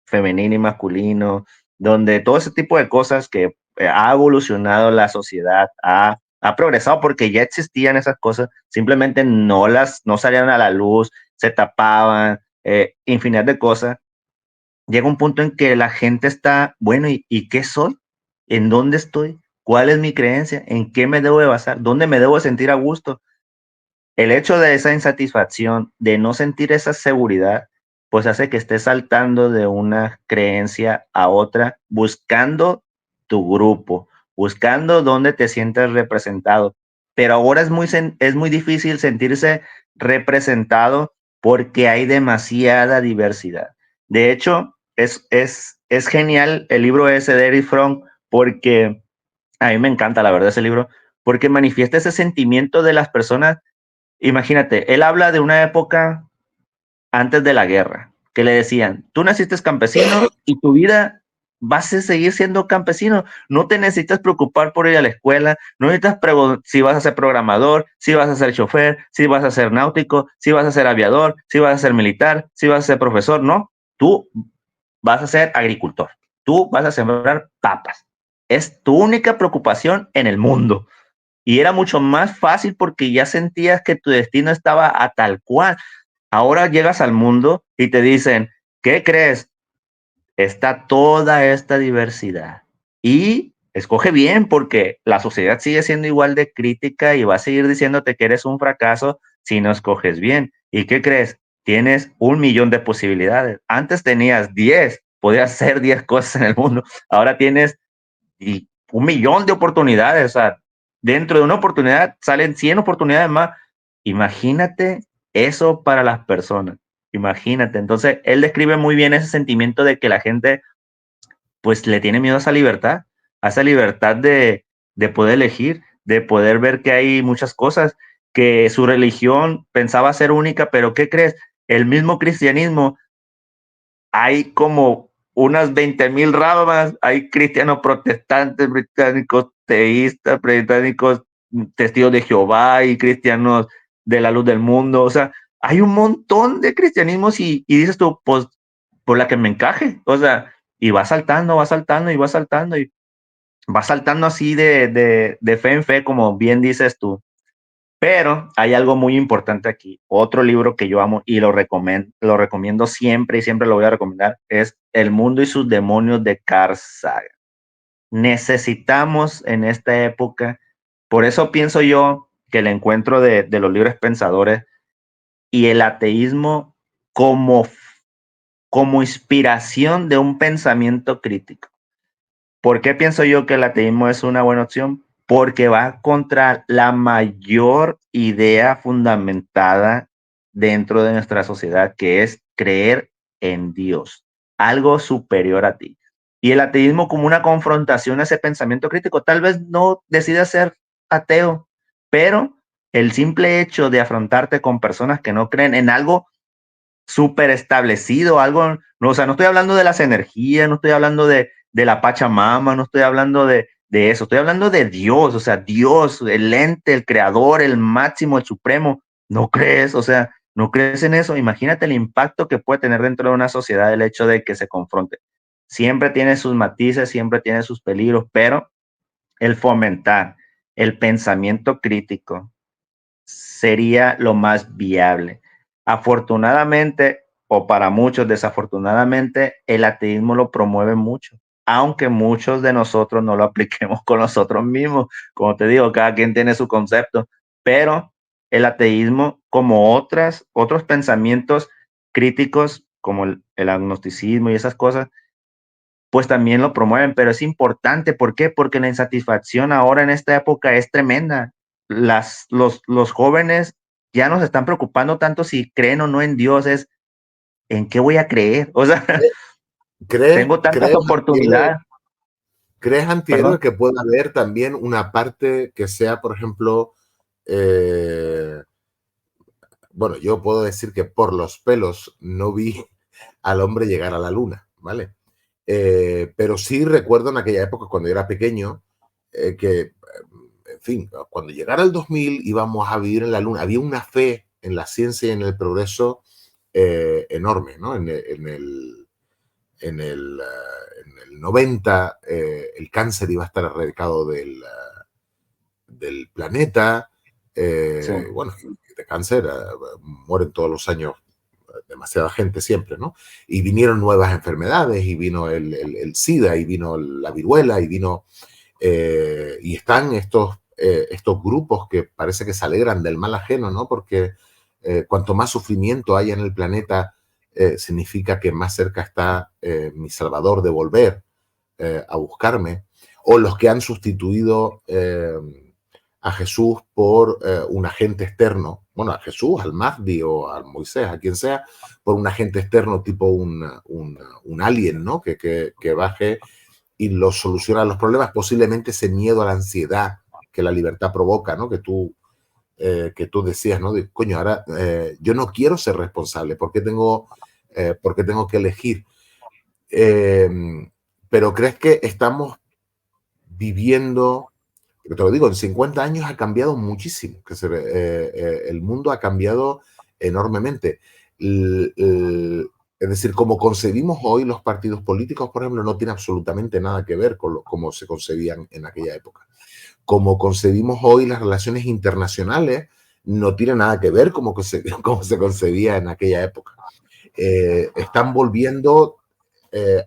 femenino y masculino, donde todo ese tipo de cosas que ha evolucionado la sociedad, ha progresado porque ya existían esas cosas, simplemente no salían a la luz, se tapaban, infinidad de cosas. Llega un punto en que la gente está, bueno, ¿y qué soy? ¿En dónde estoy? ¿Cuál es mi creencia? ¿En qué me debo de basar? ¿Dónde me debo de sentir a gusto? El hecho de esa insatisfacción, de no sentir esa seguridad, pues hace que estés saltando de una creencia a otra, buscando tu grupo, buscando dónde te sientes representado. Pero ahora es muy difícil sentirse representado porque hay demasiada diversidad. De hecho, es genial el libro ese de Eric Fromm porque a mí me encanta, la verdad, ese libro, porque manifiesta ese sentimiento de las personas. Imagínate, él habla de una época antes de la guerra, que le decían, tú naciste campesino y tu vida vas a seguir siendo campesino, no te necesitas preocupar por ir a la escuela, no necesitas si vas a ser programador, si vas a ser chofer, si vas a ser náutico, si vas a ser aviador, si vas a ser militar, si vas a ser profesor, no, tú vas a ser agricultor, tú vas a sembrar papas, es tu única preocupación en el mundo. Y era mucho más fácil porque ya sentías que tu destino estaba a tal cual. Ahora llegas al mundo y te dicen, ¿qué crees? Está toda esta diversidad. Y escoge bien porque la sociedad sigue siendo igual de crítica y va a seguir diciéndote que eres un fracaso si no escoges bien. ¿Y qué crees? Tienes 1 millón de posibilidades. Antes tenías 10, podías hacer 10 cosas en el mundo. Ahora tienes 1 millón de oportunidades. O sea, dentro de una oportunidad salen 100 oportunidades más. Imagínate eso para las personas. Imagínate. Entonces, él describe muy bien ese sentimiento de que la gente, pues, le tiene miedo a esa libertad de poder elegir, de poder ver que hay muchas cosas, que su religión pensaba ser única, pero ¿qué crees? El mismo cristianismo hay como unas 20,000 ramas, hay cristianos protestantes, británicos teístas, británicos testigos de Jehová y cristianos de la luz del mundo, o sea, hay un montón de cristianismos y dices tú, pues, por la que me encaje, o sea, y va saltando, va saltando y va saltando y va saltando así de fe en fe, como bien dices tú. Pero hay algo muy importante aquí. Otro libro que yo amo y lo recomiendo siempre y siempre lo voy a recomendar es El mundo y sus demonios de Carl Sagan. Necesitamos en esta época, por eso pienso yo que el encuentro de los libres pensadores y el ateísmo como, como inspiración de un pensamiento crítico. ¿Por qué pienso yo que el ateísmo es una buena opción? Porque va contra la mayor idea fundamentada dentro de nuestra sociedad, que es creer en Dios, algo superior a ti. Y el ateísmo como una confrontación a ese pensamiento crítico. Tal vez no decidas ser ateo, pero el simple hecho de afrontarte con personas que no creen en algo súper establecido, algo, no, o sea, no estoy hablando de las energías, no estoy hablando de la Pachamama, no estoy hablando de eso, estoy hablando de Dios, o sea, Dios, el ente, el creador, el máximo, el supremo, ¿no crees? O sea, ¿no crees en eso? Imagínate el impacto que puede tener dentro de una sociedad el hecho de que se confronte. Siempre tiene sus matices, siempre tiene sus peligros, pero el fomentar el pensamiento crítico, sería lo más viable. Afortunadamente, o para muchos desafortunadamente, el ateísmo lo promueve mucho, aunque muchos de nosotros no lo apliquemos con nosotros mismos. Como te digo, cada quien tiene su concepto, pero el ateísmo, como otros pensamientos críticos, como el agnosticismo y esas cosas, pues también lo promueven, pero es importante. ¿Por qué? Porque la insatisfacción ahora en esta época es tremenda. Los jóvenes ya no se están preocupando tanto si creen o no en Dios, es en qué voy a creer. O sea, ¿Crees, tengo tantas crees, oportunidades. ¿Crees, Antiero, Perdón. que pueda haber también una parte que sea, por ejemplo, eh, bueno, yo puedo decir que por los pelos no vi al hombre llegar a la luna, ¿vale? Pero sí recuerdo en aquella época, cuando yo era pequeño, en fin, cuando llegara el 2000 íbamos a vivir en la luna. Había una fe en la ciencia y en el progreso enorme, ¿no? En el 90 el cáncer iba a estar erradicado del planeta. Sí, Bueno, de cáncer mueren todos los años demasiada gente siempre, ¿no? Y vinieron nuevas enfermedades, y vino el SIDA, y vino la viruela, y están estos grupos que parece que se alegran del mal ajeno, ¿no? Porque cuanto más sufrimiento haya en el planeta, significa que más cerca está mi Salvador de volver a buscarme, o los que han sustituido a Jesús por un agente externo, bueno, a Jesús, al Mahdi o a Moisés, a quien sea, por un agente externo tipo un alien, ¿no? Que baje y los soluciona los problemas, posiblemente ese miedo a la ansiedad que la libertad provoca, ¿no? Que tú decías, ¿no? De, coño, ahora yo no quiero ser responsable, ¿por qué tengo que elegir? Eh, pero ¿crees que estamos viviendo, te lo digo, en 50 años ha cambiado muchísimo, el mundo ha cambiado enormemente. Es decir, como concebimos hoy los partidos políticos, por ejemplo, no tiene absolutamente nada que ver con cómo se concebían en aquella época. Como concebimos hoy las relaciones internacionales, no tiene nada que ver cómo se concebía en aquella época. Están volviendo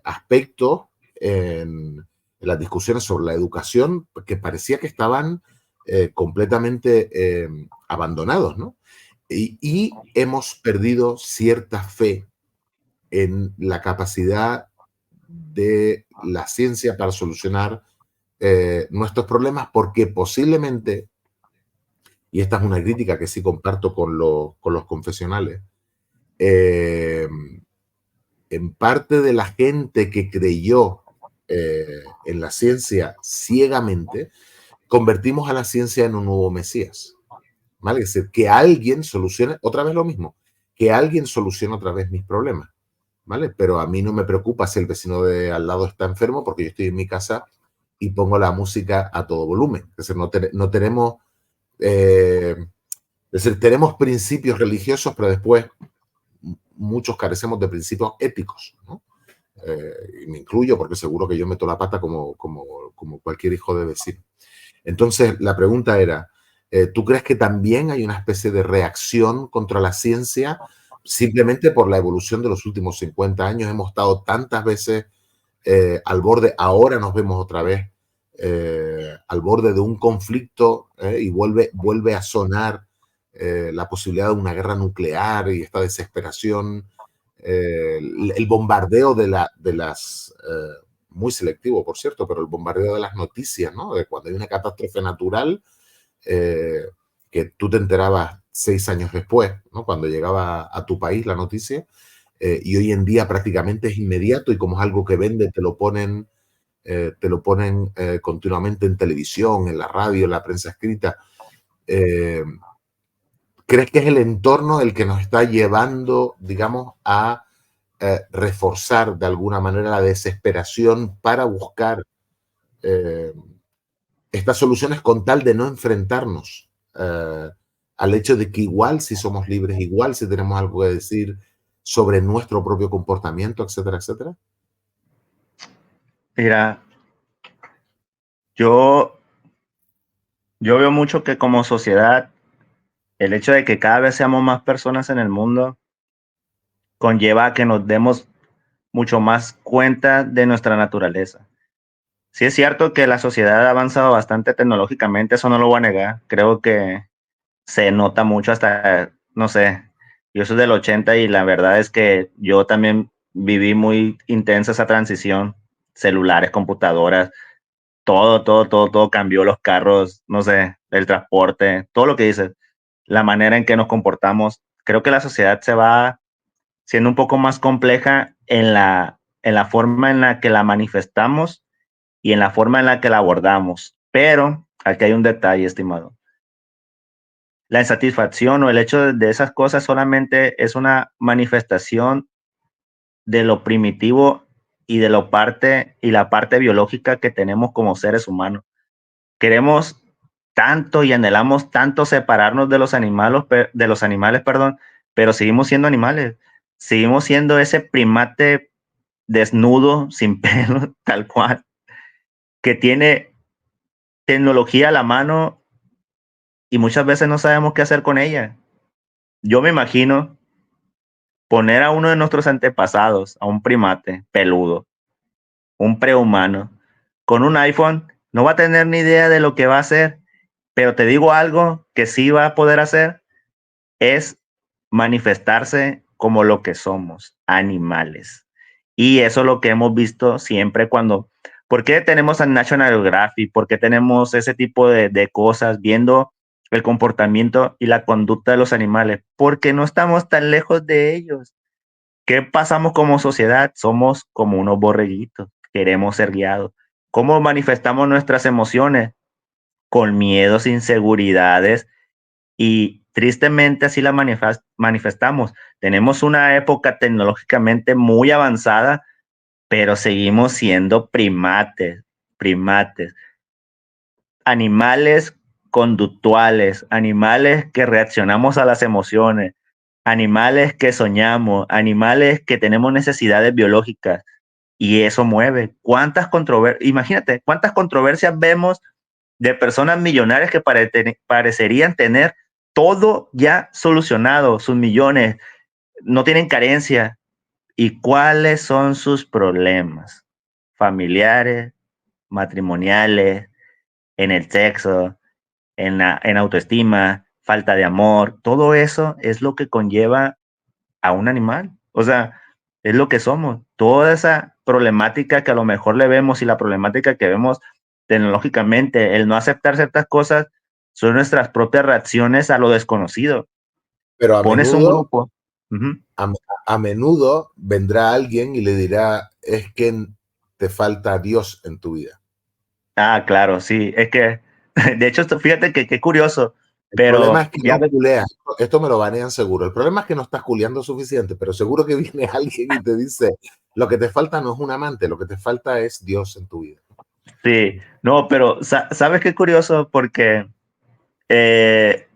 aspectos en las discusiones sobre la educación que parecía que estaban completamente abandonados, ¿no? Y hemos perdido cierta fe en la capacidad de la ciencia para solucionar nuestros problemas, porque posiblemente, y esta es una crítica que sí comparto con los confesionales, eh, en parte de la gente que creyó en la ciencia ciegamente, convertimos a la ciencia en un nuevo Mesías. ¿Vale? Es decir, que alguien solucione, otra vez lo mismo, que alguien solucione otra vez mis problemas. ¿Vale? Pero a mí no me preocupa si el vecino de al lado está enfermo, porque yo estoy en mi casa y pongo la música a todo volumen. Es decir, no tenemos, es decir, tenemos principios religiosos, pero después muchos carecemos de principios éticos, ¿no? Y me incluyo porque seguro que yo meto la pata como cualquier hijo de vecino. Entonces, la pregunta era, ¿tú crees que también hay una especie de reacción contra la ciencia simplemente por la evolución de los últimos 50 años? Hemos estado tantas veces al borde, ahora nos vemos otra vez al borde de un conflicto y vuelve a sonar la posibilidad de una guerra nuclear y esta desesperación, el bombardeo de las muy selectivo, por cierto, pero el bombardeo de las noticias, ¿no? De cuando hay una catástrofe natural, eh, que tú te enterabas 6 años después, ¿no? Cuando llegaba a tu país la noticia, y hoy en día prácticamente es inmediato, y como es algo que vende, te lo ponen continuamente en televisión, en la radio, en la prensa escrita. Eh, ¿Crees que es el entorno el que nos está llevando, digamos, a reforzar de alguna manera la desesperación para buscar eh, estas soluciones con tal de no enfrentarnos al hecho de que igual si somos libres, igual si tenemos algo que decir sobre nuestro propio comportamiento, etcétera, etcétera? mira, yo, yo veo mucho que como sociedad, el hecho de que cada vez seamos más personas en el mundo conlleva a que nos demos mucho más cuenta de nuestra naturaleza. Sí es cierto que la sociedad ha avanzado bastante tecnológicamente, eso no lo voy a negar. Creo que se nota mucho hasta, no sé, yo soy del 80 y la verdad es que yo también viví muy intensa esa transición, celulares, computadoras, todo cambió, los carros, no sé, el transporte, todo lo que dices, la manera en que nos comportamos. Creo que la sociedad se va siendo un poco más compleja en la forma en la que la manifestamos y en la forma en la que la abordamos. Pero aquí hay un detalle, estimado. la insatisfacción o el hecho de esas cosas solamente es una manifestación de lo primitivo y de la parte biológica que tenemos como seres humanos. Queremos tanto y anhelamos tanto separarnos de los animales, perdón, pero seguimos siendo animales. Seguimos siendo ese primate desnudo, sin pelo, tal cual, que tiene tecnología a la mano y muchas veces no sabemos qué hacer con ella. Yo me imagino poner a uno de nuestros antepasados, a un primate peludo, un prehumano, con un iPhone, no va a tener ni idea de lo que va a hacer, pero te digo algo que sí va a poder hacer, es manifestarse como lo que somos, animales. Y eso es lo que hemos visto siempre cuando, ¿por qué tenemos a National Geographic? ¿Por qué tenemos ese tipo de cosas viendo el comportamiento y la conducta de los animales? Porque no estamos tan lejos de ellos. ¿Qué pasamos como sociedad? Somos como unos borreguitos, queremos ser guiados. ¿Cómo manifestamos nuestras emociones? Con miedos, inseguridades y tristemente así la manifestamos. Tenemos una época tecnológicamente muy avanzada, pero seguimos siendo primates, animales conductuales, animales que reaccionamos a las emociones, animales que soñamos, animales que tenemos necesidades biológicas y eso mueve. Imagínate, cuántas controversias vemos de personas millonarias que parecerían tener todo ya solucionado, sus millones, no tienen carencia. ¿Y cuáles son sus problemas? Familiares, matrimoniales, en el sexo, en autoestima, falta de amor. Todo eso es lo que conlleva a un animal. O sea, es lo que somos. Toda esa problemática que a lo mejor le vemos y la problemática que vemos tecnológicamente, el no aceptar ciertas cosas, son nuestras propias reacciones a lo desconocido. Pero Pones un grupo. Uh-huh. a, a menudo vendrá alguien y le dirá, es que te falta Dios en tu vida. Ah, claro, sí. Es que, de hecho, fíjate que qué curioso, El problema es pero que ya no ves, culeas. Esto me lo banean seguro. El problema es que no estás culeando suficiente, pero seguro que viene alguien y te dice, lo que te falta no es un amante, lo que te falta es Dios en tu vida. sí. No, pero ¿sabes qué curioso? Porque eh,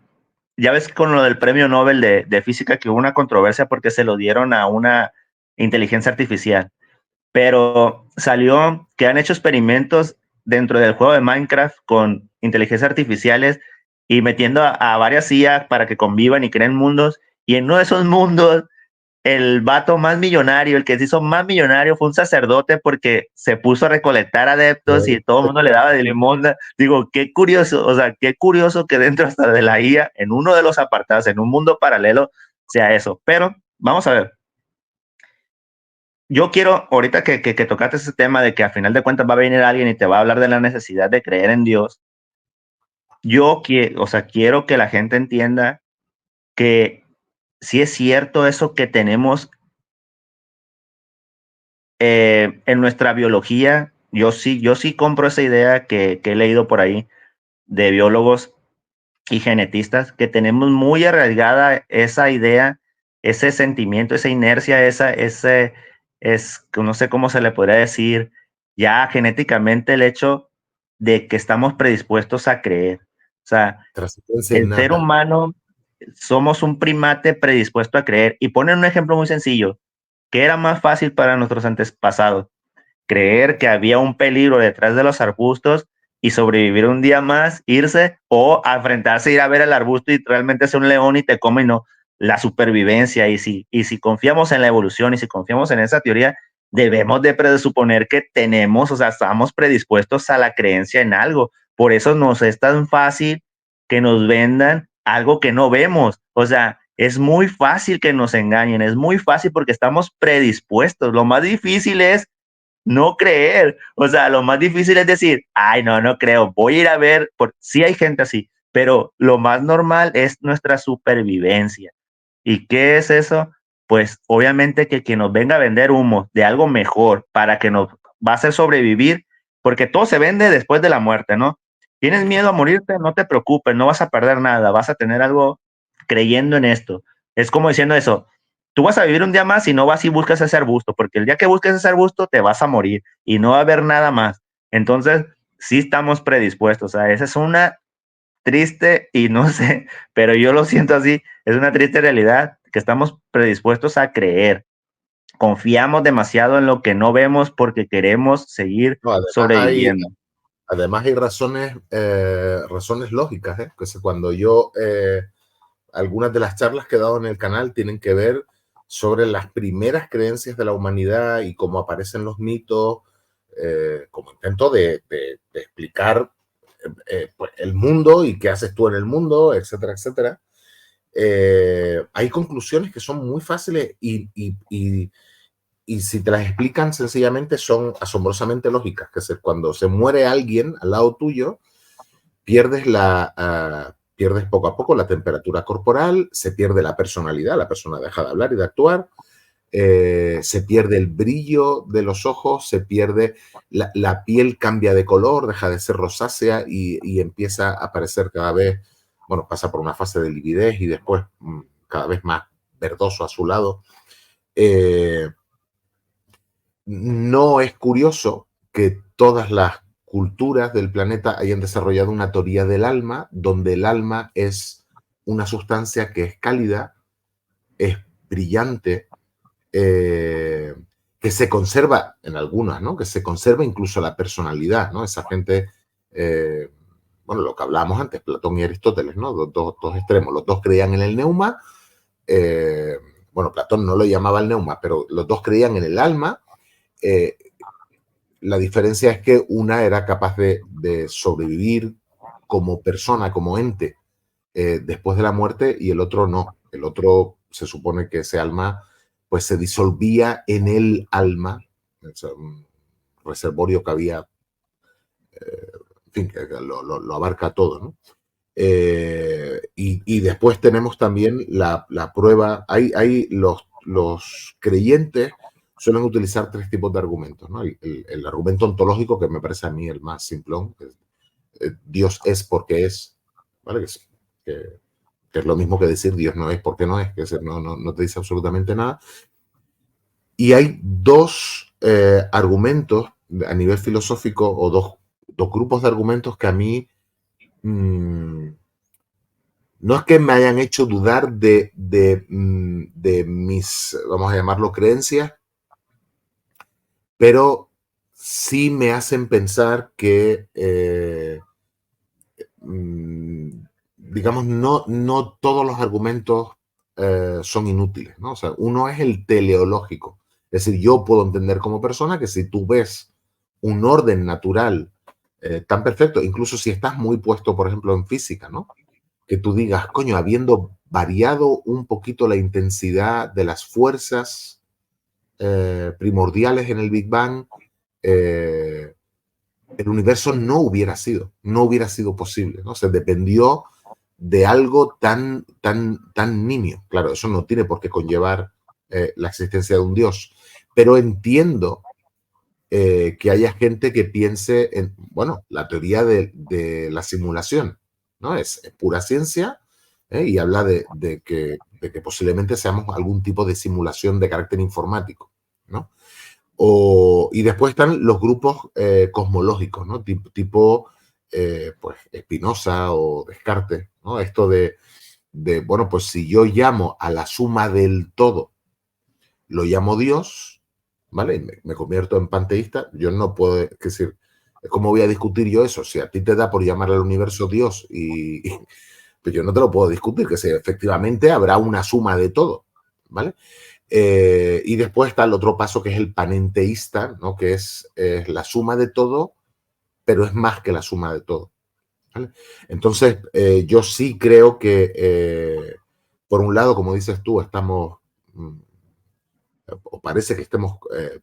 ya ves con lo del premio Nobel de física que hubo una controversia porque se lo dieron a una inteligencia artificial, pero salió que han hecho experimentos dentro del juego de Minecraft con inteligencias artificiales y metiendo a varias IA para que convivan y creen mundos, y en uno de esos mundos el vato más millonario, el que se hizo más millonario fue un sacerdote porque se puso a recolectar adeptos y todo el mundo le daba de limosna. Digo, qué curioso, o sea, qué curioso que dentro hasta de la IA, en uno de los apartados, en un mundo paralelo, sea eso. Pero vamos a ver, yo quiero, ahorita que tocaste ese tema de que a final de cuentas va a venir alguien y te va a hablar de la necesidad de creer en Dios, o sea, quiero que la gente entienda que sí es cierto eso que tenemos en nuestra biología. Yo sí compro esa idea que he leído por ahí de biólogos y genetistas, que tenemos muy arraigada esa idea, ese sentimiento, esa inercia, no sé cómo se le podría decir, ya genéticamente el hecho de que estamos predispuestos a creer. O sea, Trascendencia el ser innata. humano somos un primate predispuesto a creer. Y ponen un ejemplo muy sencillo, que era más fácil para nuestros antepasados creer que había un peligro detrás de los arbustos y sobrevivir un día más, irse o enfrentarse, ir a ver el arbusto y realmente ser un león y te come y no, la supervivencia. Y si confiamos en la evolución y si confiamos en esa teoría, debemos de presuponer que tenemos, o sea, estamos predispuestos a la creencia en algo. Por eso nos es tan fácil que nos vendan algo que no vemos. O sea, es muy fácil que nos engañen, es muy fácil porque estamos predispuestos. Lo más difícil es no creer. O sea, lo más difícil es decir, ay, no, no creo, voy a ir a ver, sí hay gente así, pero lo más normal es nuestra supervivencia. ¿Y qué es eso? Pues obviamente que quien nos venga a vender humo de algo mejor para que nos va a hacer sobrevivir, porque todo se vende después de la muerte, ¿no? ¿Tienes miedo a morirte? No te preocupes, no vas a perder nada, vas a tener algo creyendo en esto. Es como diciendo eso, tú vas a vivir un día más y no vas y buscas ese arbusto, porque el día que busques ese arbusto te vas a morir y no va a haber nada más. Entonces, sí estamos predispuestos. O sea, esa es una triste y no sé, pero yo lo siento así, es una triste realidad que estamos predispuestos a creer. Confiamos demasiado en lo que no vemos porque queremos seguir No, sobreviviendo. además hay razones lógicas, ¿eh? Que cuando yo, algunas de las charlas que he dado en el canal tienen que ver sobre las primeras creencias de la humanidad y cómo aparecen los mitos, como intento de explicar pues el mundo y qué haces tú en el mundo, etcétera, etcétera. Hay conclusiones que son muy fáciles y si te las explican sencillamente son asombrosamente lógicas, que es cuando se muere alguien al lado tuyo, pierdes poco a poco la temperatura corporal, se pierde la personalidad, la persona deja de hablar y de actuar, se pierde el brillo de los ojos, se pierde, la piel cambia de color, deja de ser rosácea y empieza a aparecer cada vez, bueno, pasa por una fase de lividez y después cada vez más verdoso azulado. No es curioso que todas las culturas del planeta hayan desarrollado una teoría del alma, donde el alma es una sustancia que es cálida, es brillante, que se conserva en algunas, ¿no? Que se conserva incluso la personalidad, ¿no? Esa gente, bueno, lo que hablábamos antes, Platón y Aristóteles, ¿no? Dos extremos, los dos creían en el neuma, bueno, Platón no lo llamaba el neuma, pero los dos creían en el alma. La diferencia es que una era capaz de sobrevivir como persona, como ente, después de la muerte y el otro no. El otro se supone que ese alma pues se disolvía en el alma, es un reservorio que había, en fin, que lo abarca todo, ¿no? Y después tenemos también la prueba, hay los creyentes suelen utilizar tres tipos de argumentos, ¿no? El argumento ontológico, que me parece a mí el más simplón, que Dios es porque es, ¿vale? Que es lo mismo que decir Dios no es porque no es, que no te dice absolutamente nada. Y hay dos argumentos a nivel filosófico o dos grupos de argumentos que a mí no es que me hayan hecho dudar de mis, vamos a llamarlo, creencias, pero sí me hacen pensar que, digamos, no todos los argumentos son inútiles, ¿no? O sea, uno es el teleológico. Es decir, yo puedo entender como persona que si tú ves un orden natural tan perfecto, incluso si estás muy puesto, por ejemplo, en física, ¿no? Que tú digas, coño, habiendo variado un poquito la intensidad de las fuerzas primordiales en el Big Bang, el universo no hubiera sido posible, ¿no? Se dependió de algo tan nimio. Claro, eso no tiene por qué conllevar la existencia de un Dios, pero entiendo que haya gente que piense en, bueno, la teoría de la simulación, ¿no? Es pura ciencia y habla de que posiblemente seamos algún tipo de simulación de carácter informático, ¿no? Y después están los grupos cosmológicos, ¿no? Tipo pues Spinoza o Descartes, ¿no? Esto bueno, pues si yo llamo a la suma del todo, lo llamo Dios, ¿vale? Me convierto en panteísta, yo no puedo decir, ¿cómo voy a discutir yo eso? Si a ti te da por llamar al universo Dios pues yo no te lo puedo discutir, que si efectivamente habrá una suma de todo, ¿vale? Y después está el otro paso que es el panenteísta, ¿no? Que es la suma de todo, pero es más que la suma de todo, ¿vale? Entonces, yo sí creo que, por un lado, como dices tú, estamos... o parece que estemos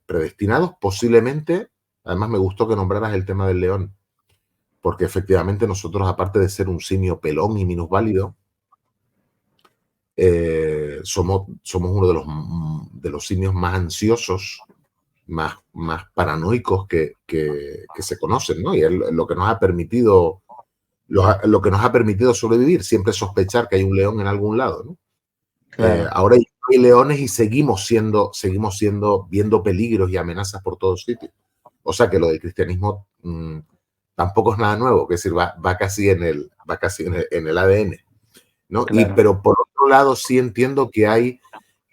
predestinados, posiblemente. Además, me gustó que nombraras el tema del león, porque efectivamente nosotros, aparte de ser un simio pelón y minusválido, somos uno de los simios más ansiosos, más paranoicos que se conocen, ¿no? Y es lo que nos ha permitido lo que nos ha permitido sobrevivir, siempre sospechar que hay un león en algún lado, ¿no? Claro. Ahora hay leones y seguimos viendo peligros y amenazas por todos sitios. O sea que lo del cristianismo tampoco es nada nuevo, que es decir, va casi en el ADN, ¿no? Claro. Pero por otro lado sí entiendo que hay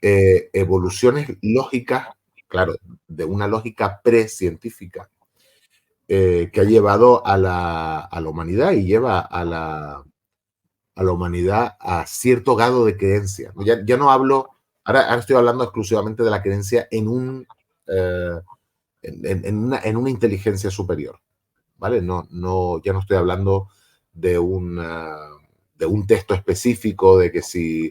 evoluciones lógicas, claro, de una lógica precientífica, que ha llevado a la humanidad y lleva a la humanidad a cierto grado de creencia. Ya no hablo, ahora estoy hablando exclusivamente de la creencia en una inteligencia superior, ¿vale? Ya no estoy hablando de de un texto específico de que si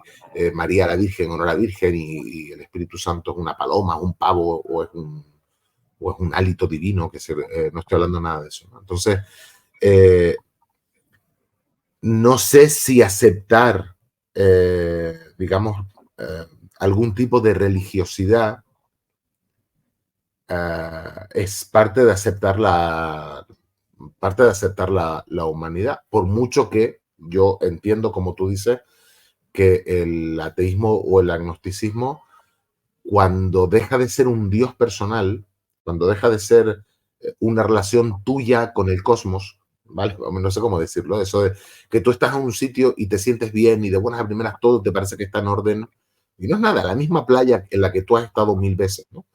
María la Virgen o no la Virgen y el Espíritu Santo es una paloma, un pavo o es un hálito divino, no estoy hablando nada de eso, ¿no? Entonces, eh, no sé si aceptar, digamos, algún tipo de religiosidad es parte de aceptar la humanidad, por mucho que yo entiendo, como tú dices, que el ateísmo o el agnosticismo, cuando deja de ser un Dios personal, cuando deja de ser una relación tuya con el cosmos, ¿vale? No sé cómo decirlo, eso de que tú estás en un sitio y te sientes bien y de buenas a primeras todo te parece que está en orden, y no es nada, la misma playa en la que tú has estado 1000 veces, ¿no?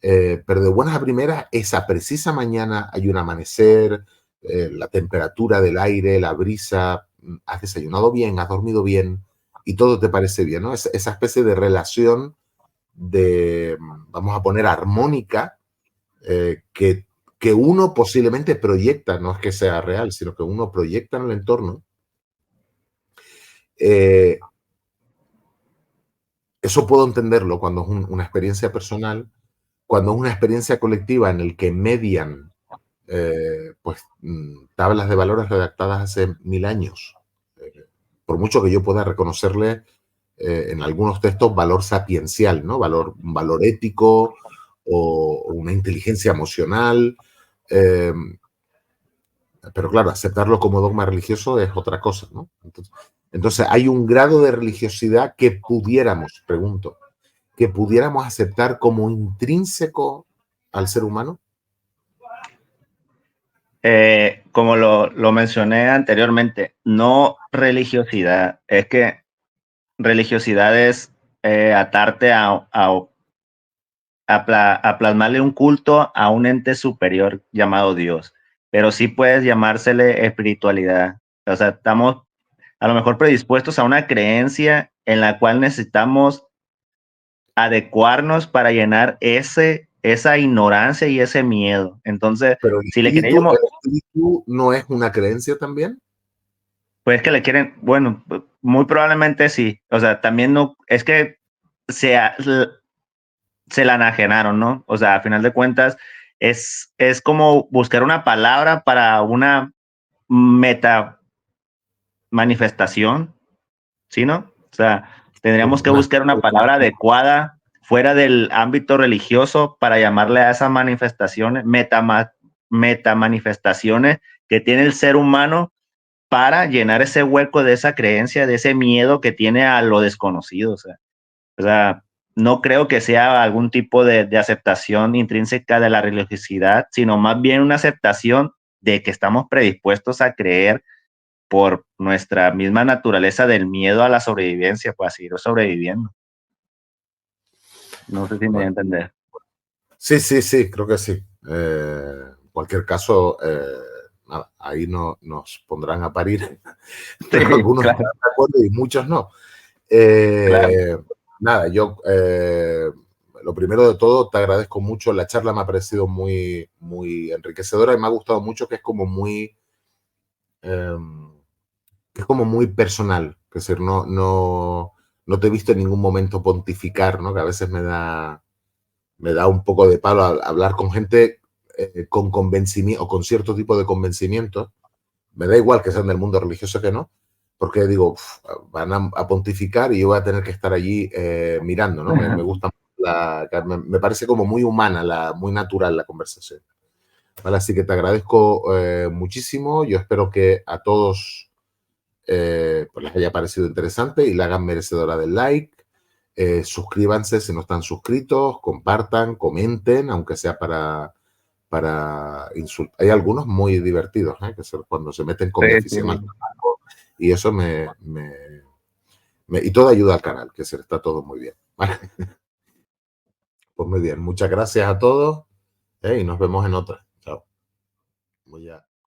Pero de buenas a primeras, esa precisa mañana hay un amanecer, la temperatura del aire, la brisa, has desayunado bien, has dormido bien y todo te parece bien, ¿no? Esa especie de relación vamos a poner, armónica, que uno posiblemente proyecta, no es que sea real, sino que uno proyecta en el entorno. Eh, Eso puedo entenderlo cuando es una experiencia personal, cuando es una experiencia colectiva en el que median pues tablas de valores redactadas hace 1000 años. Por mucho que yo pueda reconocerle en algunos textos valor sapiencial, ¿no? Un valor ético o una inteligencia emocional. Eh, pero claro, aceptarlo como dogma religioso es otra cosa, ¿no? Entonces, hay un grado de religiosidad que pudiéramos, pregunto, que pudiéramos aceptar como intrínseco al ser humano. Como lo mencioné anteriormente, no religiosidad, es que religiosidad es atarte a plasmarle un culto a un ente superior llamado Dios, pero sí puedes llamársele espiritualidad. O sea, estamos a lo mejor predispuestos a una creencia en la cual necesitamos adecuarnos para llenar esa ignorancia y ese miedo. Entonces, Pero si le queremos, el espíritu no es una creencia también. pues que le quieren, bueno, muy probablemente sí. O sea, también no, es que se, se la enajenaron, ¿no? O sea, a final de cuentas, es como buscar una palabra para una meta manifestación, ¿sí, no? O sea, tendríamos que buscar una palabra adecuada fuera del ámbito religioso para llamarle a esas manifestaciones, meta manifestaciones que tiene el ser humano para llenar ese hueco de esa creencia, de ese miedo que tiene a lo desconocido. O sea, no creo que sea algún tipo de aceptación intrínseca de la religiosidad, sino más bien una aceptación de que estamos predispuestos a creer por nuestra misma naturaleza del miedo a la sobrevivencia, pues a seguir sobreviviendo. No sé si me voy a Bueno, entender. sí, sí, sí, creo que sí. En cualquier caso, nada, ahí no, nos pondrán a parir, Sí, pero algunos claro, estarán de acuerdo y muchos no. claro. Nada, yo lo primero de todo te agradezco mucho. La charla me ha parecido muy, muy enriquecedora y me ha gustado mucho eh, que es como muy personal. Es decir, no te he visto en ningún momento pontificar, ¿no? Que a veces me da un poco de palo hablar con gente con convencimiento o con cierto tipo de convencimiento. Me da igual que sean del mundo religioso que no, porque digo, van a pontificar y yo voy a tener que estar allí mirando, ¿no? Me gusta, me parece como muy humana, muy natural la conversación. Vale, así que te agradezco muchísimo. Yo espero que a todos pues les haya parecido interesante y la hagan merecedora del like. Suscríbanse si no están suscritos, compartan, comenten, aunque sea para insultar. Hay algunos muy divertidos, que cuando se meten con Sí, mi sí. afición al trabajo, y eso y todo ayuda al canal, que se está todo muy bien. ¿Vale? Pues muy bien, muchas gracias a todos y nos vemos en otra. Chao. Voy a